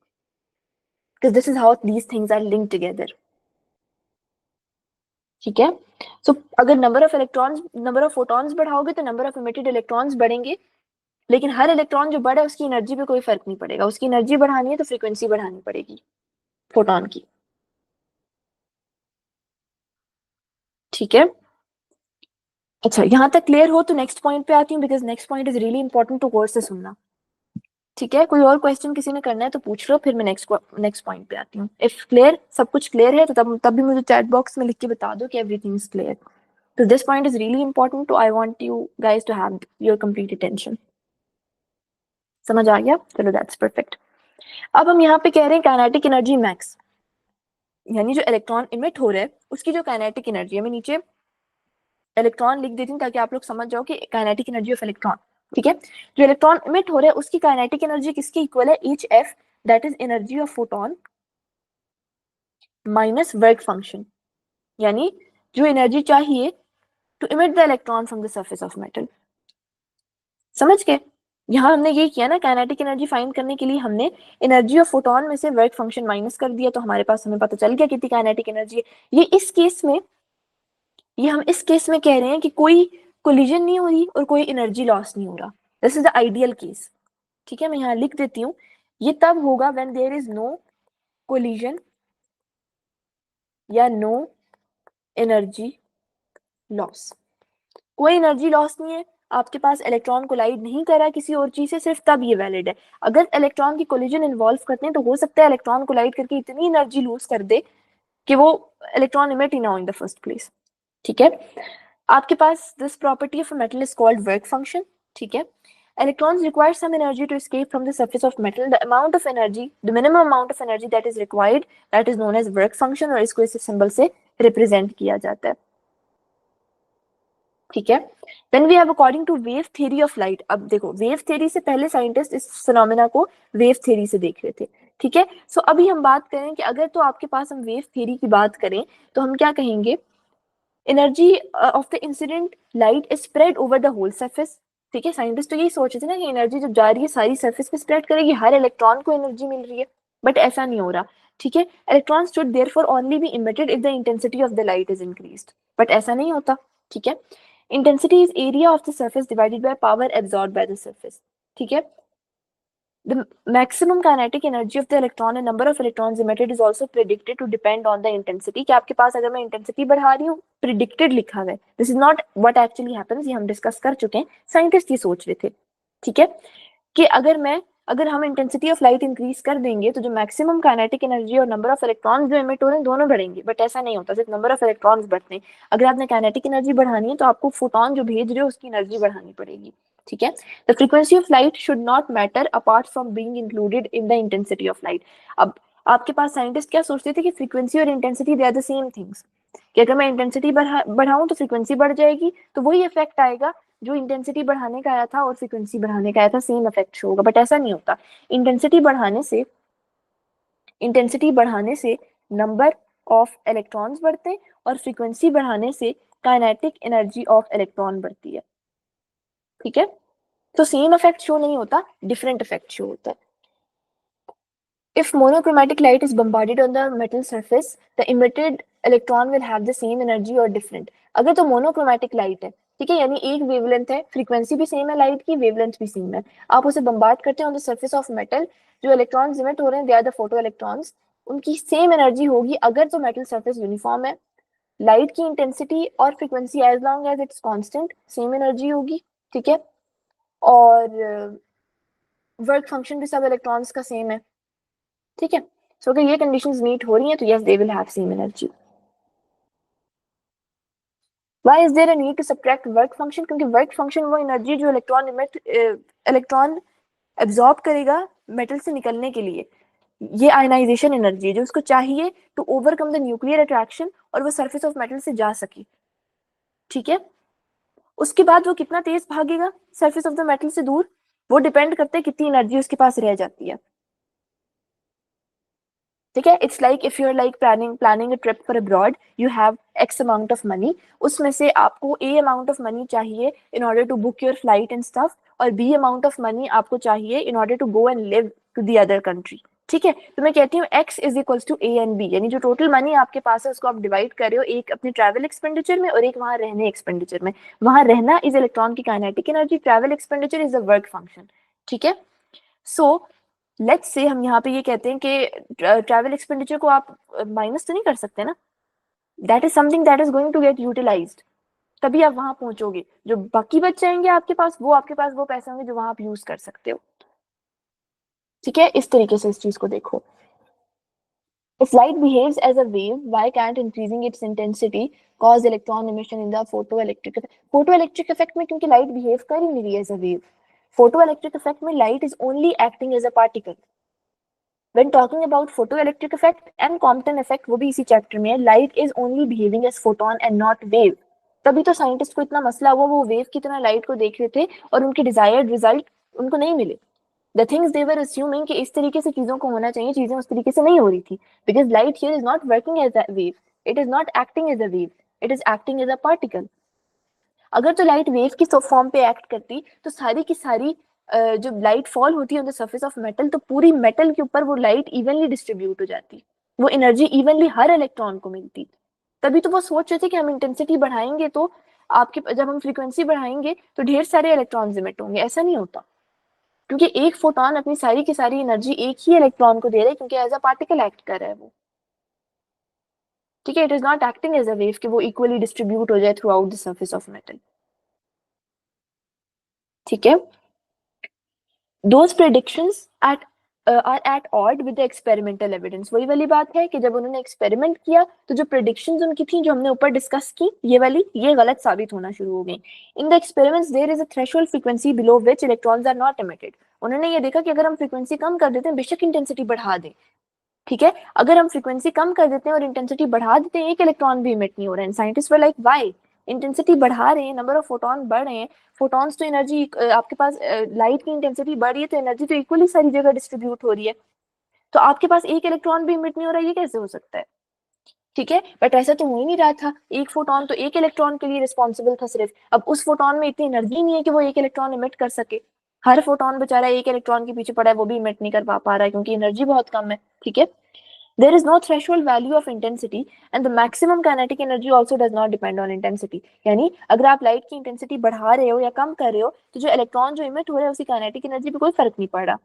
because this is how these things are linked together, ठीक है। सो अगर नंबर ऑफ फोटॉन्स बढ़ाओगे तो नंबर ऑफ इमिटेड इलेक्ट्रॉन्स बढ़ेंगे, लेकिन हर इलेक्ट्रॉन जो बढ़े उसकी एनर्जी पे कोई फर्क नहीं पड़ेगा, उसकी एनर्जी बढ़ानी है तो फ्रीक्वेंसी बढ़ानी पड़ेगी फोटॉन की, ठीक है। अच्छा, यहाँ तक क्लियर हो तो नेक्स्ट पॉइंट पे आती हूँ, because next point is really important to कोर्स से सुनना, ठीक है। कोई और क्वेश्चन किसी ने करना है तो पूछ लो, फिर मैं नेक्स्ट पॉइंट पे आती हूँ। इफ क्लियर, सब कुछ क्लियर है तो तब भी मुझे चैट बॉक्स में लिख के बता दो कि everything is clear. So this point is really important, so I want you guys to have your complete attention. समझ आ गया? चलो that's perfect. अब हम यहाँ पे कह रहे हैं काइनेटिक एनर्जी मैक्स, यानी जो इलेक्ट्रॉन इमिट हो रहा है उसकी जो काइनेटिक एनर्जी है, मैं नीचे इलेक्ट्रॉन लिख देती हूँ ताकि आप लोग समझ जाओ कि काइनेटिक एनर्जी ऑफ इलेक्ट्रॉन, ठीक है। जो इलेक्ट्रॉन इमिट हो रहा है उसकी काइनेटिक एनर्जी किसकी इक्वल है? H F, that is energy of photon minus work function, यानी जो एनर्जी चाहिए to emit the electron from the surface of metal. समझ गए? यहाँ हमने ये किया ना, काइनेटिक एनर्जी फाइंड करने के लिए हमने एनर्जी ऑफ फोटोन में से वर्क फंक्शन माइनस कर दिया, तो हमारे पास हमें पता चल गया कितनी काइनेटिक एनर्जी है। ये हम इस केस में कह रहे हैं कि कोई कोलिजन नहीं हो रही और कोई एनर्जी लॉस नहीं हो रहा। This is the ideal case, ठीक है। मैं यहाँ लिख देती हूँ, ये तब होगा when there is no collision या नो एनर्जी लॉस। कोई एनर्जी लॉस नहीं है, आपके पास इलेक्ट्रॉन कोलाइड नहीं कर रहा किसी और चीज से, सिर्फ तब ये वैलिड है। अगर इलेक्ट्रॉन की कोलिजन इन्वॉल्व करते हैं तो हो सकता है इलेक्ट्रॉन कोलाइड करके इतनी एनर्जी लूज कर दे कि वो इलेक्ट्रॉन इमिट ही ना हो इन द फर्स्ट प्लेस, ठीक है। आपके पास this property of metal is called work function, ठीक है। Electrons require some energy to escape from the surface of metal. The amount of energy, the minimum amount of energy that is required, that is known as work function, और इसको इस symbol से represent किया जाता है, ठीक है। Then we have according to wave theory of light. अब देखो, वेव थ्योरी से पहले साइंटिस्ट इस फिनोमेना को वेव थ्योरी से देख रहे थे, ठीक है। सो अभी हम बात करें कि अगर तो आपके पास हम वेव थ्योरी की बात करें तो हम क्या कहेंगे? Energy of the incident light is spread over the whole surface, ठीक है। साइंटिस्ट तो यही सोच रहे थे ना कि एनर्जी जब जा रही है सारी सरफेस पे स्प्रेड करेगी, हर इलेक्ट्रॉन को एनर्जी मिल रही है, बट ऐसा नहीं हो रहा, ठीक है। Electrons should therefore only be emitted if the intensity of the light is increased, but ऐसा नहीं होता, ठीक है। Intensity is area of the surface divided by power absorbed by the surface, ठीक है। The maximum kinetic energy of the electron and number of electrons emitted is also predicted to depend on the intensity. कि आपके पास अगर मैं intensity बढ़ा रही हूँ, predicted लिखा हुआ है, this is not what actually happens, ये हम डिस्कस कर चुके हैं, साइंटिस्ट ये सोच रहे थे, ठीक है, कि अगर हम इंटेंसिटी ऑफ लाइट इंक्रीज कर देंगे तो जो मैक्सिमम काइनेटिक एनर्जी और नंबर ऑफ इलेक्ट्रॉन्स जो इमिट हो रहे हैं दोनों बढ़ेंगे, बट ऐसा नहीं होता, सिर्फ नंबर ऑफ इलेक्ट्रॉन्स बढ़ते हैं। अगर आपने काइनेटिक एनर्जी बढ़ानी है तो आपको फोटोन जो भेज रहे हो उसकी एनर्जी बढ़ानी पड़ेगी, ठीक है। The frequency of light should not matter apart from being included in the intensity of light. अब आपके पास साइंटिस्ट क्या सोचते थे कि फ्रीक्वेंसी और intensity they are the same things, कि अगर मैं इंटेंसिटी बढ़ाऊं तो फ्रीक्वेंसी बढ़ जाएगी, तो वही इफेक्ट आएगा जो इंटेंसिटी बढ़ाने का आया था और फ्रीक्वेंसी बढ़ाने का आया था, सेम इफेक्ट शो होगा, बट ऐसा नहीं होता। इंटेंसिटी बढ़ाने से नंबर ऑफ इलेक्ट्रॉन्स बढ़ते हैं और फ्रीक्वेंसी बढ़ाने से काइनेटिक एनर्जी ऑफ इलेक्ट्रॉन बढ़ती है। ठीक है, तो सेम इफेक्ट शो नहीं होता, डिफरेंट इफेक्ट शो होता है। If monochromatic light is bombarded on the metal surface, the emitted electron will have the same energy or different. अगर तो मोनोक्रोमैटिक लाइट है, ठीक है, यानी एक वेवलेंथ है, फ्रीक्वेंसी भी सेम है लाइट की, वेवलेंथ भी सेम है, आप उसे बम्बार्ड करते हैं on the surface of metal, जो इलेक्ट्रॉन्स इमिट हो रहे हैं they are the photo electrons, उनकी सेम एनर्जी होगी अगर तो मेटल सरफेस यूनिफॉर्म है। लाइट की इंटेंसिटी और frequency as long as it's constant same energy होगी। ठीक है, और वर्क फंक्शन भी सब इलेक्ट्रॉन्स का सेम है। ठीक है, सो अगर ये कंडीशंस मीट हो रही हैं तो yes they will have same energy. Why is there a need to subtract work function? क्योंकि वर्क फंक्शन वो एनर्जी जो इलेक्ट्रॉन एब्जॉर्ब करेगा मेटल से निकलने के लिए, ये आयनाइजेशन एनर्जी है जो उसको चाहिए to overcome the nuclear attraction और वो सरफेस ऑफ मेटल से जा सके। ठीक है, उसके बाद वो कितना तेज भागेगा सरफेस ऑफ द मेटल से दूर, वो डिपेंड करता है कितनी एनर्जी उसके पास रह जाती है। ठीक है, it's like if you are like planning a trip for abroad, you have X amount of money, उसमें से आपको ए अमाउंट ऑफ मनी चाहिए in order to book your flight and stuff, और बी अमाउंट ऑफ मनी आपको चाहिए in order to go and live to the other country. ठीक है, तो मैं कहती हूँ x is equals to A and B, यानी जो टोटल मनी आपके पास है उसको आप डिवाइड कर रहे हो, एक अपने ट्रैवल एक्सपेंडिचर में और एक वहां रहने एक्सपेंडिचर में। वहां रहना इज इलेक्ट्रॉन की kinetic energy, travel expenditure is a work function. ठीक है, सो लेट्स से हम यहाँ पे ये कहते हैं कि ट्रैवल एक्सपेंडिचर को आप माइनस तो नहीं कर सकते ना, that is something that is going to get utilized, तभी आप वहां पहुंचोगे, जो बाकी बच जाएंगे आपके पास वो पैसे होंगे जो वहां आप यूज कर सकते हो। ठीक है, इस तरीके से इस चीज को देखो। If light behaves as a wave, why can't increasing its intensity cause electron emission in the photoelectric effect? Photoelectric effect में क्योंकि light behave कर ही नहीं रही है as a wave, photoelectric effect में light is only acting as a particle. When talking about photoelectric effect and Compton effect, वो भी इसी चैप्टर में है, light is only behaving as photon and not wave. तभी तो साइंटिस्ट को इतना मसला हुआ, वो वेव की तरह लाइट को देख रहे थे और उनके डिजायर्ड रिजल्ट उनको नहीं मिले। The things they were assuming कि इस तरीके से चीजों को होना चाहिए, चीजें उस तरीके से नहीं हो रही थी, because light here is not working as a wave, it is not acting as a wave, it is acting as a particle. अगर तो लाइट वेव की फॉर्म पे एक्ट करती तो सारी की सारी जो लाइट फॉल होती है on the surface of metal, तो पूरी मेटल के ऊपर वो लाइट इवनली डिस्ट्रीब्यूट हो जाती, वो एनर्जी इवनली हर इलेक्ट्रॉन को मिलती। तभी तो वो सोच रहे थे कि हम इंटेंसिटी बढ़ाएंगे तो आपके, जब हम फ्रीक्वेंसी बढ़ाएंगे तो ढेर सारे इलेक्ट्रॉन्स इमिट होंगे। ऐसा नहीं होता, क्योंकि एक फोटोन अपनी सारी की सारी एनर्जी एक ही इलेक्ट्रॉन को दे रहा है, क्योंकि एज अ पार्टिकल एक्ट कर रहा है वो। ठीक है, it is not acting as a wave कि वो इक्वली डिस्ट्रीब्यूट हो जाए throughout the surface of metal. ठीक है, those predictions are at odd with the experimental evidence। वही वाली बात है कि जब उन्होंने एक्सपेरिमेंट किया तो जो प्रेडिक्शंस उनकी थी, जो हमने ऊपर डिस्कस की, ये वाली, ये गलत साबित होना शुरू हो गई। In the experiments there is a threshold frequency below which electrons are not emitted. उन्होंने ये देखा कि अगर हम फ्रीक्वेंसी कम कर देते हैं, बेशक इंटेंसिटी बढ़ा दें, ठीक है, अगर हम फ्रीक्वेंसी कम कर देते हैं और इंटेंसिटी बढ़ा देते हैं, एक इलेक्ट्रॉन भी इमिट नहीं हो रहा है। Scientist were like why, intensity बढ़ा रहे हैं, नंबर ऑफ फोटॉन बढ़ रहे हैं, फोटॉन्स तो एनर्जी, आपके पास लाइट की इंटेंसिटी बढ़ रही है तो एनर्जी तो इक्वली सारी जगह डिस्ट्रीब्यूट हो रही है, तो आपके पास एक इलेक्ट्रॉन भी इमिट नहीं हो रहा है, ये कैसे हो सकता है? ठीक है, बट ऐसा तो हो ही नहीं रहा था, एक फोटॉन तो एक इलेक्ट्रॉन के लिए रिस्पॉन्सिबल था सिर्फ, अब उस फोटॉन में इतनी एनर्जी नहीं है कि वो एक इलेक्ट्रॉन इमिट कर सके। हर फोटॉन बेचारा एक इलेक्ट्रॉन के पीछे पड़ा है, वो भी इमिट नहीं कर पा रहा है क्योंकि एनर्जी बहुत कम है। ठीक है, there is no threshold value of intensity and the maximum kinetic energy also does not depend on intensity। यानी अगर आप लाइट की इंटेंसिटी बढ़ा रहे हो या कम कर रहे हो तो जो इलेक्ट्रॉन जो इमिट हो रहा है उसकी काइनेटिक एनर्जी पे कोई फर्क नहीं पड़ रहा।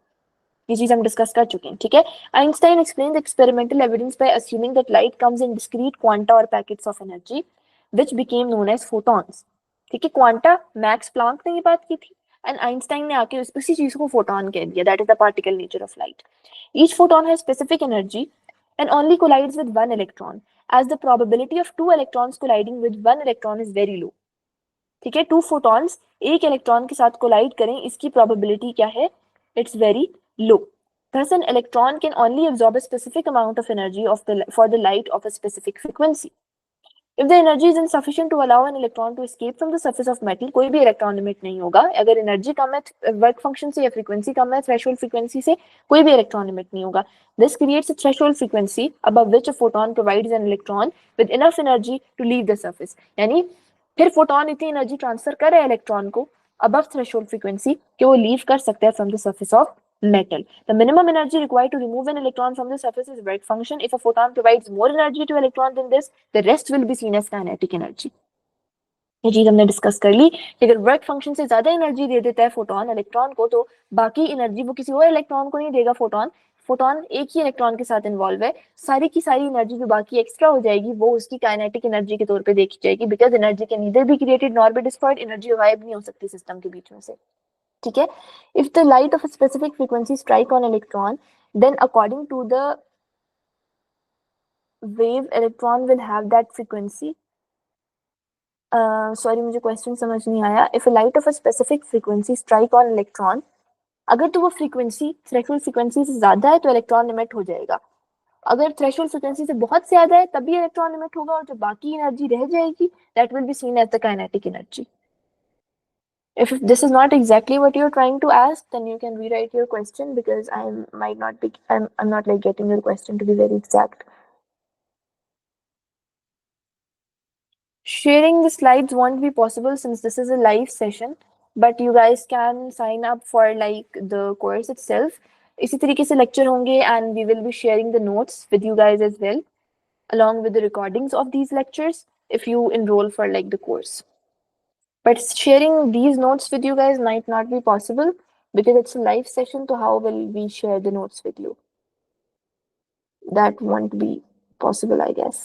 ये चीज हम डिस्कस कर चुके हैं। ठीक है, Einstein explained experimental evidence bye assuming that light comes in discrete quanta or packets of energy which became known as photons। ठीक है, क्वांटा मैक्स प्लैंक ने ये बात की थी एंड आइंस्टाइन ने आके उसी चीज को फोटोन कह दिया, that is the particle nature of light. Each photon has specific energy and only collides with one electron, as the probability of two electrons colliding with one electron is very low। ठीक है, to photons एक electron के साथ collide करें, इसकी probability क्या है? It's very low. Thus, an electron can only absorb a specific amount of energy for the light of a specific frequency। If the energy is insufficient to allow an electron to escape from the surface of metal, कोई भी electron emit नहीं होगा। अगर energy कम है work function से या frequency कम है threshold frequency से, कोई भी इलेक्ट्रॉन इमिट नहीं होगा। This creates a threshold frequency above which a photon provides an electron with enough energy to leave the surface। यानी फिर फोटोन इतनी एनर्जी ट्रांसफर कर रहा है इलेक्ट्रॉन को above threshold frequency कि वो लीव कर सकता है from the surface of metal. The minimum energy required to remove an electron from the surface is work function. If a photon provides more energy to electron than this, the rest will be seen as kinetic energy. ये चीज हमने discuss कर ली कि अगर work function से ज्यादा energy दे देता है फोटोन इलेक्ट्रॉन को, तो बाकी एनर्जी वो किसी और इलेक्ट्रॉन को नहीं देगा। फोटोन फोटोन एक ही इलेक्ट्रॉन के साथ इन्वॉल्व है, सारी की सारी एनर्जी जो बाकी एक्स्ट्रा हो जाएगी वो उसकी काइनेटिक एनर्जी के तौर पे देखी जाएगी, because energy can neither be created nor be destroyed. Energy गायब नहीं हो सकती सिस्टम के बीच में से, ठीक है। If the light of a specific frequency strike on electron, then according to the wave electron will have that frequency. Sorry मुझे क्वेश्चन समझ नहीं आया। If a light of a specific frequency strike on electron, अगर तो वो frequency threshold frequency से ज्यादा है तो इलेक्ट्रॉन इमिट हो जाएगा। अगर थ्रेशोल्ड फ्रीक्वेंसी से बहुत ज्यादा है तभी इलेक्ट्रॉन इमिट होगा, और जो बाकी एनर्जी रह जाएगी that will be seen as the kinetic energy. If this is not exactly what you're trying to ask, then you can rewrite your question, because I might not be, I'm not like getting your question to be very exact. Sharing the slides won't be possible since this is a live session, but you guys can sign up for like the course itself. इसी तरीके से lecture होंगे and we will be sharing the notes with you guys as well, along with the recordings of these lectures if you enroll for like the course. But sharing these notes with you guys might not be possible because it's a live session, so how will we share the notes with you? That won't be possible, I guess.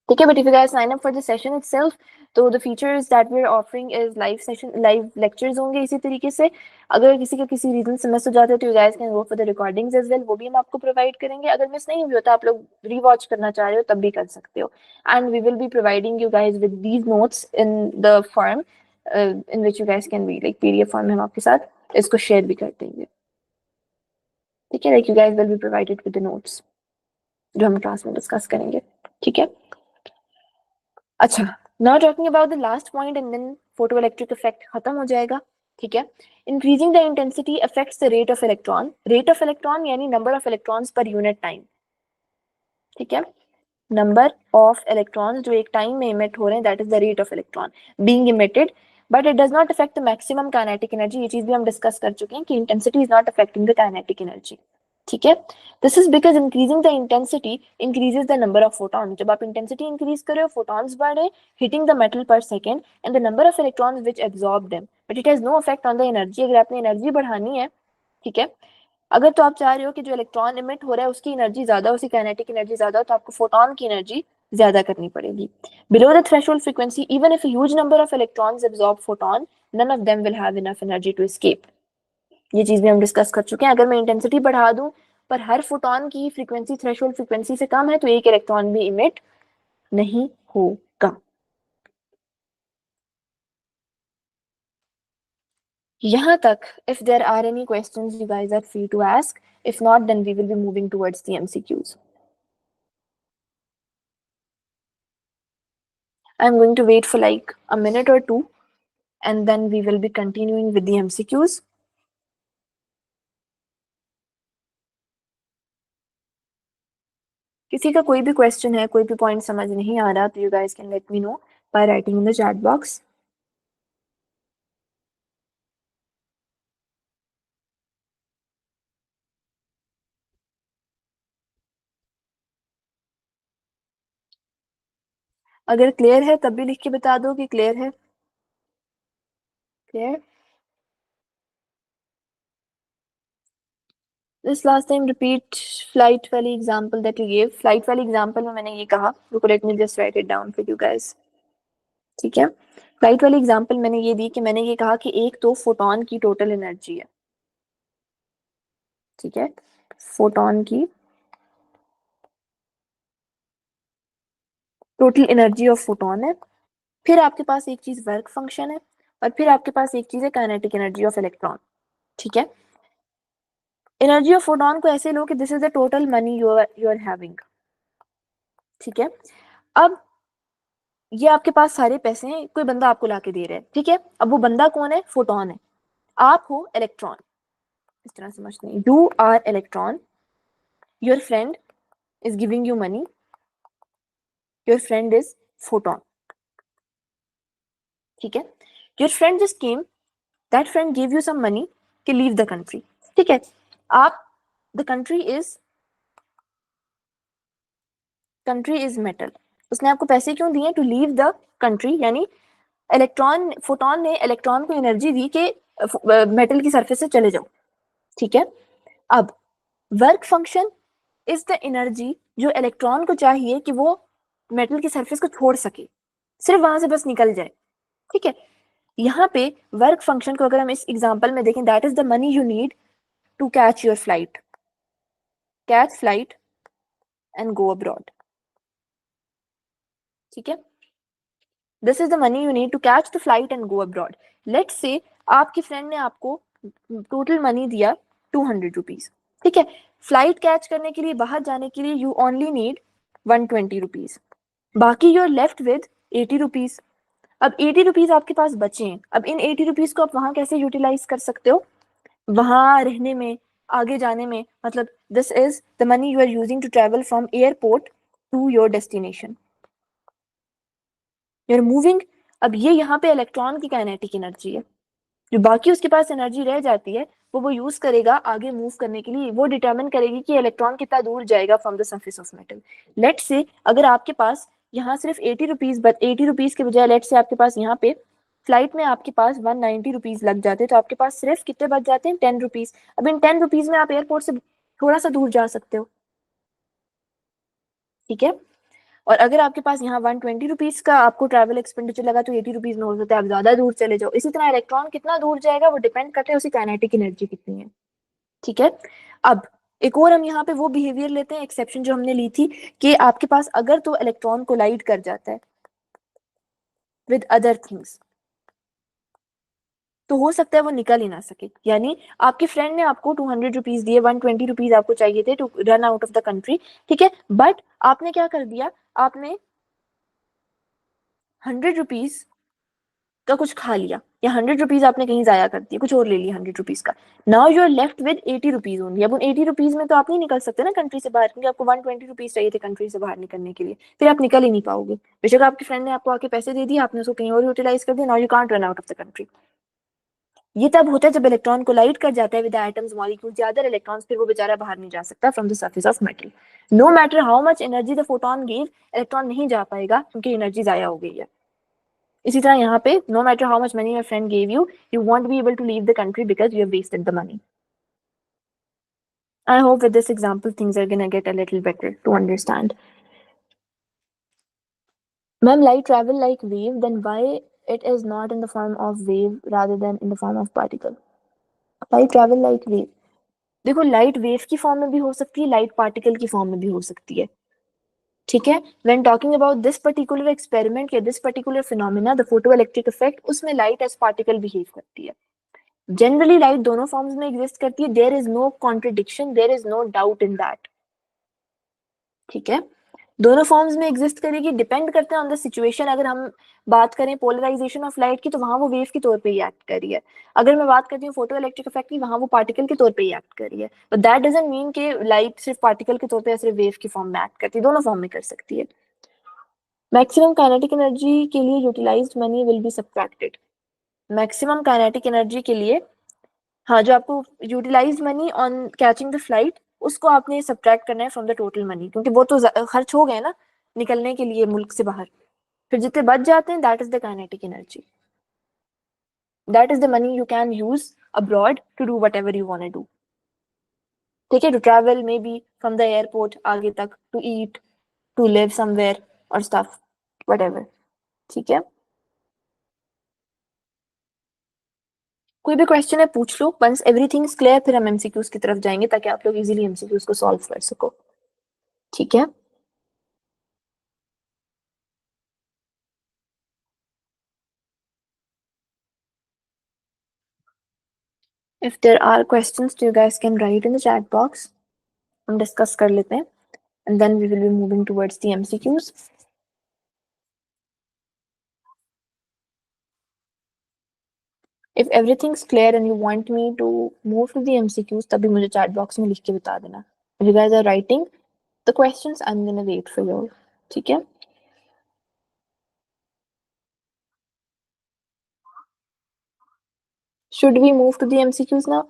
ठीक है, but if you guys sign up for the session itself, तो the features that we're offering is live session, live lectures होंगे इसी तरीके से। अगर किसी का किसी रीजन से मिस हो जाता है तो you guys can go for the recordings as well, वो भी हम आपको प्रोवाइड करेंगे। अगर मिस नहीं भी होता, आप लोग रीवॉच करना चाह रहे हो तब भी कर सकते हो। And we will be providing you guys with these notes in the form in which you guys can read, like PDF form में हम आपके साथ इसको शेयर भी कर देंगे, ठीक है। Like you guys will be provided with the notes जो हम क्लास में डिस्कस करेंगे, ठीक है। अच्छा, now talking about the last point and then photoelectric effect खत्म हो जाएगा, ठीक है। Increasing the intensity affects the rate of electron. Rate of electron यानी number of electrons per unit time, ठीक है। नंबर ऑफ इलेक्ट्रॉन्स जो एक टाइम में इमिट हो रहे हैं, that is the rate of electron being emitted, but it does not affect the maximum kinetic energy. ये चीज भी हम डिस्कस कर चुके हैं कि intensity is not affecting the kinetic energy, ठीक है। This is because increasing the intensity increases the number of photon. जब आप इंटेंसिटी इंक्रीज कर रहे हो, फोटॉन्स बढ़ रहे, हिटिंग द मेटल पर second, and the number of electrons which absorb them, but it has no effect on the energy. अगर आपने एनर्जी बढ़ानी है, ठीक है, अगर तो आप चाह रहे हो कि जो इलेक्ट्रॉन इमिट हो रहा है उसकी एनर्जी ज्यादा, उसकी काइनेटिक एनर्जी ज्यादा, तो आपको फोटॉन की एनर्जी ज्यादा करनी पड़ेगी। Below the threshold frequency, even if a huge number of electrons absorb photon, none of them will have enough energy to escape. ये चीज भी हम डिस्कस कर चुके हैं। अगर मैं इंटेंसिटी बढ़ा दूं पर हर फोटॉन की फ्रीक्वेंसी थ्रेशोल्ड फ्रीक्वेंसी से कम है, तो एक इलेक्ट्रॉन भी इमिट नहीं होगा। यहाँ तक if there are any questions you guys are free to ask. If not, then we will be moving towards the MCQs. I'm going to wait for like a minute or two and then we will be continuing with the MCQs. किसी का कोई भी question है, कोई भी point समझ नहीं आ रहा, तो you guys can let me know by writing in the chat box. अगर क्लियर है तब भी लिख के बता दो कि क्लियर है। Clear? This last time repeat flight वाली example that you gave. Flight वाली example में मैंने ये कहा, रुको let me just write it down for you guys. ठीक है, फ्लाइट वाली एग्जांपल मैंने ये दी कि मैंने ये कहा कि एक तो फोटॉन की टोटल एनर्जी है, ठीक है, फोटॉन की टोटल एनर्जी ऑफ फोटॉन है। फिर आपके पास एक चीज वर्क फंक्शन है, और फिर आपके पास एक चीज है काइनेटिक एनर्जी ऑफ इलेक्ट्रॉन, ठीक है। एनर्जी ऑफ फोटॉन को ऐसे लो कि this is the total money you are having, ठीक है। अब ये आपके पास सारे पैसे हैं, कोई बंदा आपको लाके दे रहा है, ठीक है। अब वो बंदा कौन है? फोटॉन है। आप हो इलेक्ट्रॉन, इस तरह समझते हैं, you are electron, your friend is giving you money, your friend is photon, ठीक है, your friend just came, that friend give you some money कि लीव द कंट्री। ठीक है, आप, द कंट्री इज मेटल, उसने आपको पैसे क्यों दिए? टू लीव द कंट्री, यानी इलेक्ट्रॉन, फोटोन ने इलेक्ट्रॉन को एनर्जी दी कि मेटल की सरफेस से चले जाओ। ठीक है, अब work function is the energy जो इलेक्ट्रॉन को चाहिए कि वो मेटल की सरफेस को छोड़ सके, सिर्फ वहां से बस निकल जाए। ठीक है, यहाँ पे वर्क फंक्शन को अगर हम इस एग्जांपल में देखें, that is the money you need to catch your flight, catch flight and go abroad. ठीक है, this is the money you need to catch the flight and go abroad. Let's say आपकी friend ने आपको total money दिया 200 rupees. ठीक है, flight catch करने के लिए, बाहर जाने के लिए यू ओनली नीड 120 रुपीज, बाकी you are left with 80 rupees. अब 80 रुपीज आपके पास बचे हैं, अब इन 80 रुपीज को आप वहां कैसे यूटिलाइज कर सकते हो? वहां रहने में, आगे जाने में, मतलब this is the money you are using to travel from airport to your destination, you are moving. अब ये यहाँ पे इलेक्ट्रॉन की काइनेटिक एनर्जी है, जो बाकी उसके पास एनर्जी रह जाती है वो यूज करेगा आगे मूव करने के लिए, वो डिटरमिन करेगी कि इलेक्ट्रॉन कितना दूर जाएगा from the surface of metal. Let say अगर आपके पास यहाँ सिर्फ 80 रुपीज, बट 80 रुपीज के बजाय लेट से आपके पास यहाँ पे फ्लाइट में आपके पास 190 रुपीज लग जाते, तो आपके पास सिर्फ कितने बच जाते हैं? 10 रुपीज। अब इन 10 रुपीज में आप एयरपोर्ट से थोड़ा सा दूर जा सकते हो। ठीक है, और अगर आपके पास यहाँ 120 रुपीज का आपको ट्रैवल एक्सपेंडिचर लगा, तो 80 रुपीज में हो सकता है आप ज्यादा दूर चले जाओ। इसी तरह इलेक्ट्रॉन कितना दूर जाएगा वो डिपेंड करता है उसकी काइनेटिक एनर्जी कितनी है। ठीक है, अब एक और हम यहाँ पे वो बिहेवियर लेते हैं, एक्सेप्शन जो हमने ली थी, कि आपके पास अगर तो इलेक्ट्रॉन कोलाइड कर जाता है विद अदर थिंग्स, तो हो सकता है वो निकल ही ना सके। यानी आपके फ्रेंड ने आपको 200 रुपीज दिए, 120 रुपीज आपको चाहिए थे to run out of the country. ठीक है, बट आपने क्या कर दिया, आपने 100 रुपीज का कुछ खा लिया, या 100 रुपीज आपने कहीं जाया कर दिया, कुछ और ले लिया 100 रुपीज का। Now you are left with 80 rupees only. अब उन 80 रुपीज में तो आप नहीं निकल सकते ना कंट्री से बाहर, क्योंकि आपको 120 रुपीज चाहिए थे कंट्री से बाहर निकलने के लिए, फिर आप निकल ही नहीं पाओगे। बेशक आपके फ्रेंड ने आपको आके पैसे दे दिए, आपने उसको कहीं और यूटिलाइज कर दिया, now you can't run out of the country. ये तब होता है जब इलेक्ट्रॉन कोलाइड कर जाता है विद एटम्स, मॉलिक्यूल्स या अदर इलेक्ट्रॉन्स, फिर वो बेचारा बाहर नहीं जा सकता from the surface of metal. No matter how much energy the photon give, electron नहीं जा पाएगा क्योंकि एनर्जी जाया हो गई है। इसी तरह यहाँ पे no matter how much money your friend gave you, you won't be able to leave the country because you have wasted the money. I hope with this example things are gonna get a little better to understand. Ma'am, light travel like wave, then why it is not in the form of wave rather than in the form of particle? Light travel like wave. देखो, light wave की form में भी हो सकती है, light particle की form में भी हो सकती है। ठीक है, when talking about this particular experiment या this particular phenomena, the photo electric effect, उसमें लाइट एज पार्टिकल बिहेव करती है। जनरली लाइट दोनों फॉर्म्स में एग्जिस्ट करती है, there is no contradiction, there is no doubt in that. ठीक है, दोनों फॉर्म्स में एग्जिस्ट करेगी, डिपेंड करते हैं ऑन द सिचुएशन। अगर हम बात करें पोलराइजेशन ऑफ लाइट की, तो वहां वो वेव के तौर पे ही एक्ट कर रही है। अगर मैं बात करती हूँ फोटो इलेक्ट्रिक इफेक्ट की, वहां वो पार्टिकल के तौर पे ही एक्ट कर रही है। बट दैट डजंट मीन कि लाइट सिर्फ पार्टिकल के तौर पे या सिर्फ वेव की फॉर्म में एक्ट करती है, दोनों फॉर्म में कर सकती है। मैक्सिमम काइनेटिक एनर्जी के लिए utilized money will be subtracted. Maximum kinetic energy के लिए, हाँ, जो आपको utilize money on catching the flight, उसको आपने सब्ट्रैक्ट करना है फ्रॉम द टोटल मनी, क्योंकि वो तो खर्च हो गए ना निकलने के लिए मुल्क से बाहर। फिर जितने बच जाते हैं, that is the kinetic energy, that is the money you can use abroad to do whatever you want to do. ठीक है, to travel may be from the airport आगे तक, to eat, to live somewhere और stuff, whatever. ठीक है, कोई भी question है पूछ लो, वंस एवरीथिंग इज क्लियर फिर हम एमसीक्यूज की तरफ जाएंगे, ताकि आप लोग इजीली एमसीक्यूज को सॉल्व कर सको। ठीक है, if there are questions you guys can write in the chat box, हम डिस्कस कर लेते हैं, and then we will be moving towards the MCQs. If everything's clear and you want me to move to the MCQs, तभी मुझे chat box में लिख के बता देना. If you guys are writing the questions, I'm gonna wait for you. ठीक है? Should we move to the MCQs now?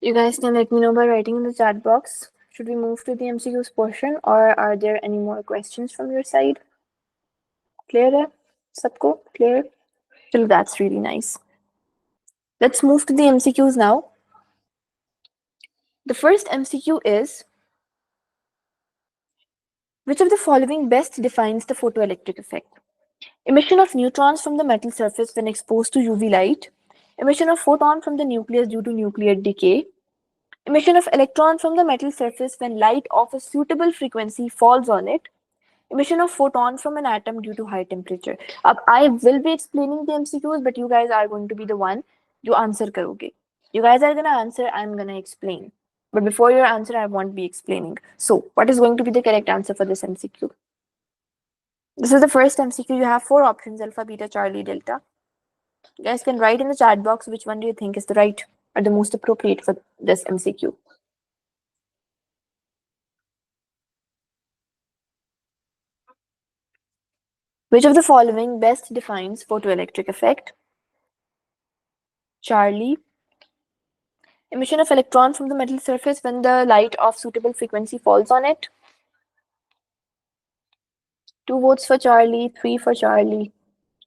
You guys can let me know by writing in the chat box. Should we move to the MCQs portion or are there any more questions from your side? Clear है? सबको clear? Chalo, that's really nice. Let's move to the MCQs now. The first MCQ is, which of the following best defines the photoelectric effect? Emission of neutrons from the metal surface when exposed to UV light. Emission of photon from the nucleus due to nuclear decay. Emission of electron from the metal surface when light of a suitable frequency falls on it. Emission of photon from an atom due to high temperature. Ab I will be explaining the MCQs, but you guys are going to be the one you answer karoge. You guys are gonna answer, I'm gonna explain. But before your answer, I won't be explaining. So, what is going to be the correct answer for this MCQ? This is the first MCQ. You have four options: alpha, beta, Charlie, delta. You guys can write in the chat box which one do you think is the right or the most appropriate for this MCQ. Which of the following best defines photoelectric effect? Charlie. Emission of electron from the metal surface when the light of suitable frequency falls on it. 2 votes for Charlie, 3 for Charlie.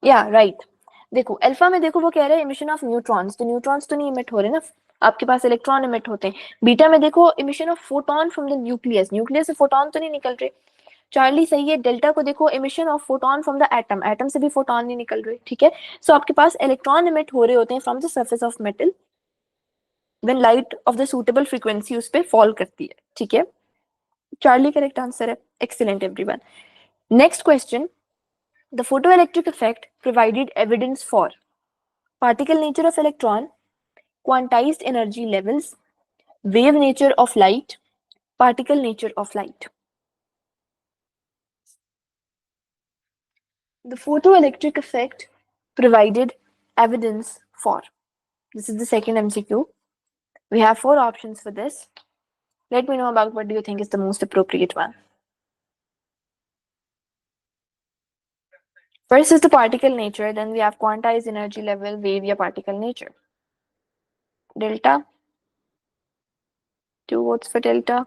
Yeah, right. देखो alpha में देखो वो कह रहे हैं emission of neutrons, तो neutrons तो नहीं इमिट हो रहे ना, आपके पास इलेक्ट्रॉन इमिट होते हैं. बीटा में देखो emission of photon from the nucleus, nucleus से फोटोन तो नहीं निकल रहे. चार्ली सही है. डेल्टा को देखो emission of photon from the atom, atom से भी फोटोन नहीं निकल रहे. ठीक है, सो आपके पास इलेक्ट्रॉन इमिट हो रहे होते हैं from the surface of metal when light of the suitable frequency उस पर फॉल करती है. ठीक है, चार्ली करेक्ट आंसर है. Excellent everyone. Next question. The photoelectric effect provided evidence for particle nature of electron, quantized energy levels, wave nature of light, particle nature of light. The photoelectric effect provided evidence for. This is the second MCQ. We have four options for this. Let me know about what do you think is the most appropriate one. First is the particle nature, then we have quantized energy level, wave या particle nature. Delta. 2 votes for delta.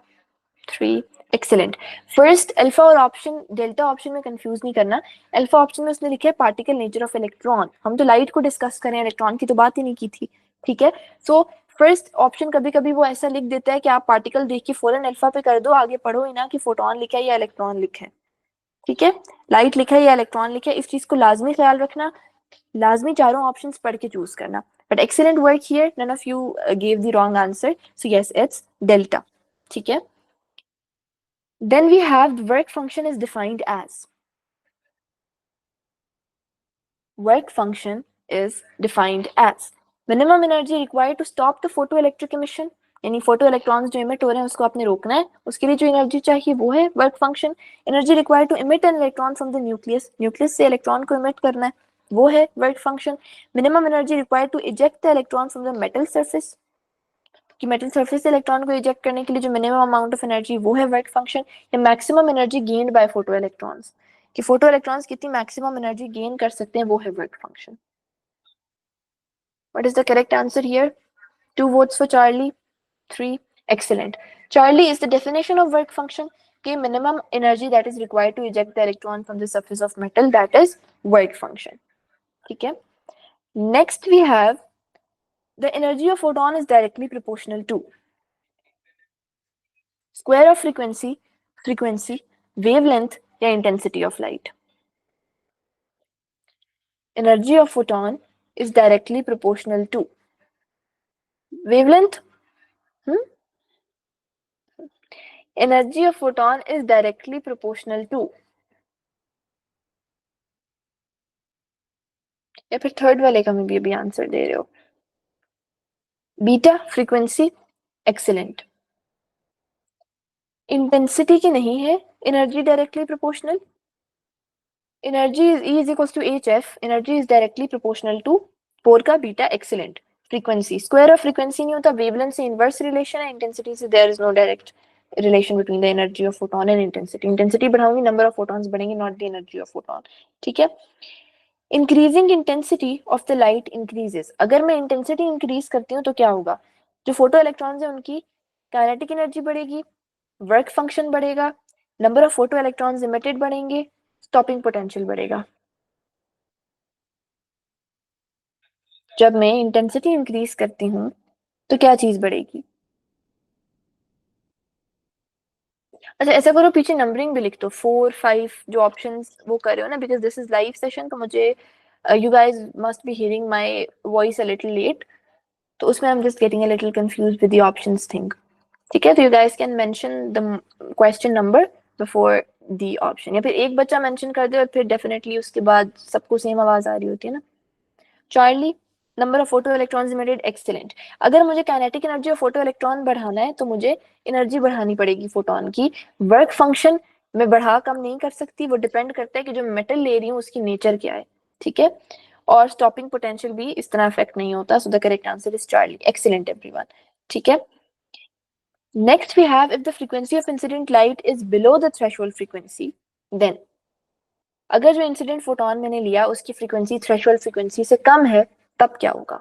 3. Excellent. First alpha और option delta option में confuse नहीं करना. Alpha option में उसने लिखा है particle nature of electron. हम तो लाइट को डिस्कस करें, इलेक्ट्रॉन की तो बात ही नहीं की थी. ठीक है, सो फर्स्ट ऑप्शन कभी कभी वो ऐसा लिख देता है कि आप पार्टिकल देख के फौरन अल्फा पे कर दो, आगे पढ़ो ही ना कि फोटोन लिखा है या इलेक्ट्रॉन लिखा है. ठीक है, लाइट लिखा है या इलेक्ट्रॉन लिखा है, इस चीज को लाजमी ख्याल रखना. लाजमी चारों ऑप्शन पढ़ के चूज करना. But excellent work here, none of you gave the wrong answer, so yes it's delta. ठीक है. Then we have the work function is defined as. Work function is defined as minimum energy required to stop the photoelectric emission. यानी photo electrons जो emit हो रहे हैं उसको आपने रोकना है, उसके लिए जो एनर्जी चाहिए वो है work function. Energy required to emit an electron from the nucleus, nucleus से इलेक्ट्रॉन को इमिट करना है, वो है work function. Minimum energy required to eject the electron from the metal surface, कि मेटल सरफेस से इलेक्ट्रॉन को इजेक्ट करने के लिए जो मिनिमम अमाउंट ऑफ एनर्जी वो है वर्क फंक्शन. या maximum energy gained by photo electrons, कि फोटो इलेक्ट्रॉन्स कितनी मैक्सिमम एनर्जी गेन कर सकते हैं, वो है work function. What is the correct answer here? 2 votes for Charlie, 3. Excellent. Charlie is the definition of work function. कि minimum energy that is required to eject the electron from the surface of metal, that is work function. ठीक है. Next we have the energy of photon is directly proportional to square of frequency, wavelength या intensity of light. Energy of photon is directly proportional to wavelength. Energy of photon is directly proportional to, या फिर third वाले का में भी अभी answer दे रहे हो, बीटा फ्रीक्वेंसी. एक्सीलेंट. इंटेंसिटी की नहीं है energy directly proportional. energy is E is equals to hf. Energy is directly proportional to 4 का बीटा excellent. Frequency, square of frequency नहीं होता, वेवलेंथ से इनवर्स रिलेशन है, इंटेंसिटी से there is no direct relation between the energy of photon and intensity. Intensity बढ़ाऊंगी, number of photons बढ़ेंगे, not the energy of photon. ठीक है। Increasing intensity of the light increases, अगर मैं intensity increase करती हूँ तो क्या होगा, जो फोटो इलेक्ट्रॉन्स है उनकी काइनेटिक एनर्जी बढ़ेगी, वर्क फंक्शन बढ़ेगा, number of photo electrons emitted बढ़ेंगे, स्टॉपिंग पोटेंशियल बढ़ेगा। जब मैं इंटेंसिटी इंक्रीज करती हूँ तो क्या चीज बढ़ेगी? अच्छा ऐसा करो, पीछे नंबरिंग भी लिख दो, 4 5 जो ऑप्शंस वो कर रहे हो ना, because this is live session, तो मुझे you guys must be hearing my voice a little late, तो उसमें I am just getting a little confused with the options thing. ठीक है, तो you guys can mention the question number before the option, या फिर एक बच्चा mention कर दे और फिर डेफिनेटली उसके बाद सबको सेम आवाज आ रही होती है ना। Charlie, number of photo electrons emitted excellent. अगर मुझे kinetic energy of photo electron बढ़ाना है तो मुझे एनर्जी बढ़ानी पड़ेगी फोटोन की। वर्क फंक्शन मैं बढ़ा कम नहीं कर सकती, वो डिपेंड करता है कि जो मेटल ले रही हूँ उसकी नेचर क्या है। ठीक है, और स्टॉपिंग पोटेंशियल भी इस तरह इफेक्ट नहीं होता। So the correct answer is Charlie. Excellent everyone. ठीक है, next we have, if the frequency of incident light is below the threshold frequency, then, अगर जो इंसिडेंट फोटोन मैंने लिया उसकी फ्रीक्वेंसी थ्रेशोल्ड फ्रीक्वेंसी से कम है, तब क्या होगा?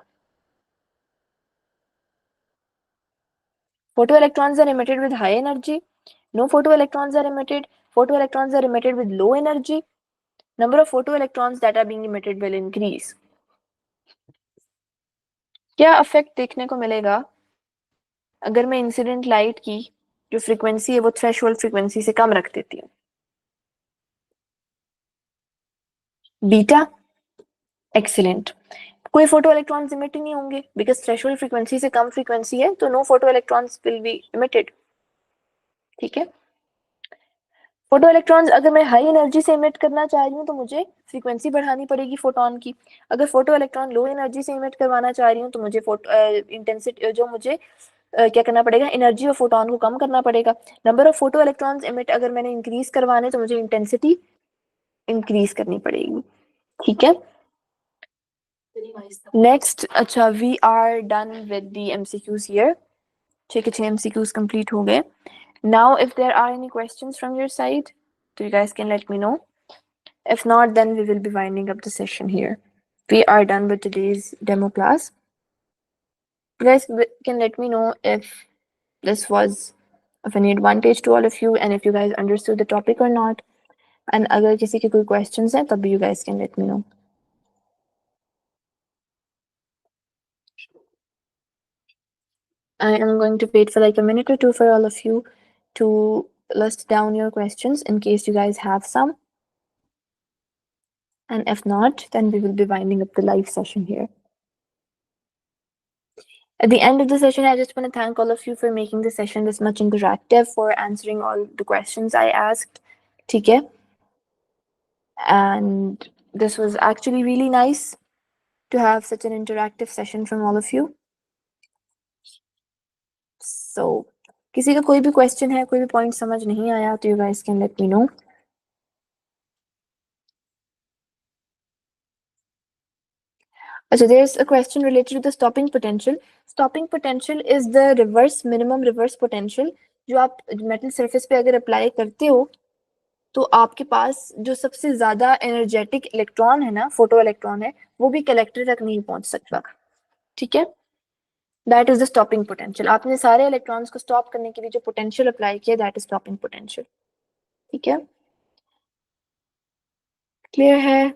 Photoelectrons are emitted with high energy. No photoelectrons are emitted. Photoelectrons are emitted with low energy. Number of photoelectrons that are being emitted will increase. क्या अफेक्ट देखने को मिलेगा अगर मैं इंसिडेंट लाइट की जो फ्रीक्वेंसी है वो थ्रेशोल्ड फ्रीक्वेंसी से कम रख देती हूँ? Beta excellent. कोई फोटो इलेक्ट्रॉन्स इमिट ही नहीं होंगे बिकॉज थ्रेशोल्ड फ्रीक्वेंसी से कम फ्रीक्वेंसी है, तो no photoelectrons will be emitted. ठीक है, फोटो इलेक्ट्रॉन्स अगर मैं हाई एनर्जी से इमिट करना चाह रही हूँ तो मुझे फ्रीक्वेंसी बढ़ानी पड़ेगी फोटोन की। अगर फोटो इलेक्ट्रॉन लो एनर्जी से इमिट करवाना चाह रही हूँ तो मुझे इंटेंसिटी जो मुझे क्या करना पड़ेगा, एनर्जी ऑफ फोटोन को कम करना पड़ेगा। Number of photo electrons emit अगर मैंने इंक्रीज करवाने तो मुझे इंटेंसिटी इंक्रीज करनी पड़ेगी। ठीक है, नेक्स्ट, अच्छा we are done with the MCQs here. ठीक है, 6 एमसीक्यूज कंप्लीट हो गए। Now, if there are any questions from your side, so you guys can let me know. If not, then we will be winding up the session here. We are done with today's demo class. You guys can let me know if this was of any advantage to all of you and if you guys understood the topic or not. And अगर किसी के कोई questions हैं तब भी you guys can let me know. I am going to wait for like a minute or two for all of you to list down your questions in case you guys have some. And if not, then we will be winding up the live session here. At the end of the session, I just want to thank all of you for making the session this much interactive, for answering all the questions I asked. ठीक है? And this was actually really nice to have such an interactive session from all of you. So, किसी का कोई भी question है, कोई भी point समझ नहीं आया, तो you guys can let me know. So there's a question related to the stopping potential. Stopping potential is the minimum reverse potential जो आप metal surface पे अगर apply करते हो तो आपके पास जो सबसे ज्यादा एनर्जेटिक इलेक्ट्रॉन है ना, फोटो इलेक्ट्रॉन है, वो भी कलेक्टर तक नहीं पहुंच सकता। ठीक है, that is the stopping potential. आपने सारे इलेक्ट्रॉन्स को स्टॉप करने के लिए जो पोटेंशियल अप्लाई किया, दैट इज स्टॉपिंग पोटेंशियल। ठीक है, क्लियर है?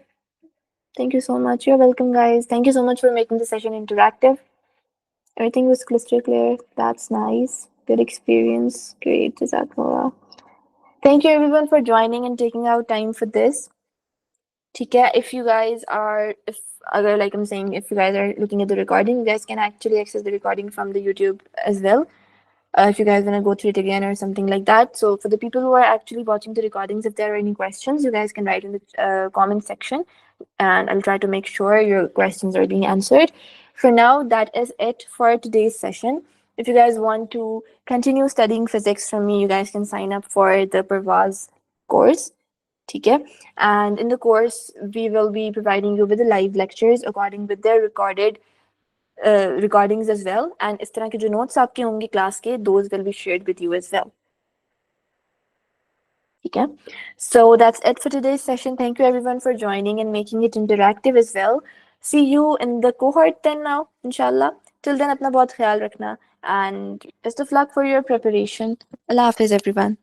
Thank you so much. You're welcome, guys. Thank you so much for making the session interactive. Everything was crystal clear. That's nice. Good experience. Great. Jazakallah. Thank you everyone for joining and taking out time for this. ठीक है, if you guys are, if अगर like I'm saying, if you guys are looking at the recording, you guys can actually access the recording from the YouTube as well. If you guys want to go through it again or something like that. So for the people who are actually watching the recordings, if there are any questions, you guys can write in the comment section and I'll try to make sure your questions are being answered. For now, that is it for today's session. If you guys want to continue studying physics from me, you guys can sign up for the Pervaz course. ठीक है. And in the course we will be providing you with the live lectures according with their recorded recordings as well, and इस तरह के जो notes आपके होंगे class के, those will be shared with you as well. Okay, so that's it for today's session. Thank you everyone for joining and making it interactive as well. See you in the cohort 10 now, inshallah. Till then, apna bahut khayal rakhna and best of luck for your preparation. Allah Hafiz everyone.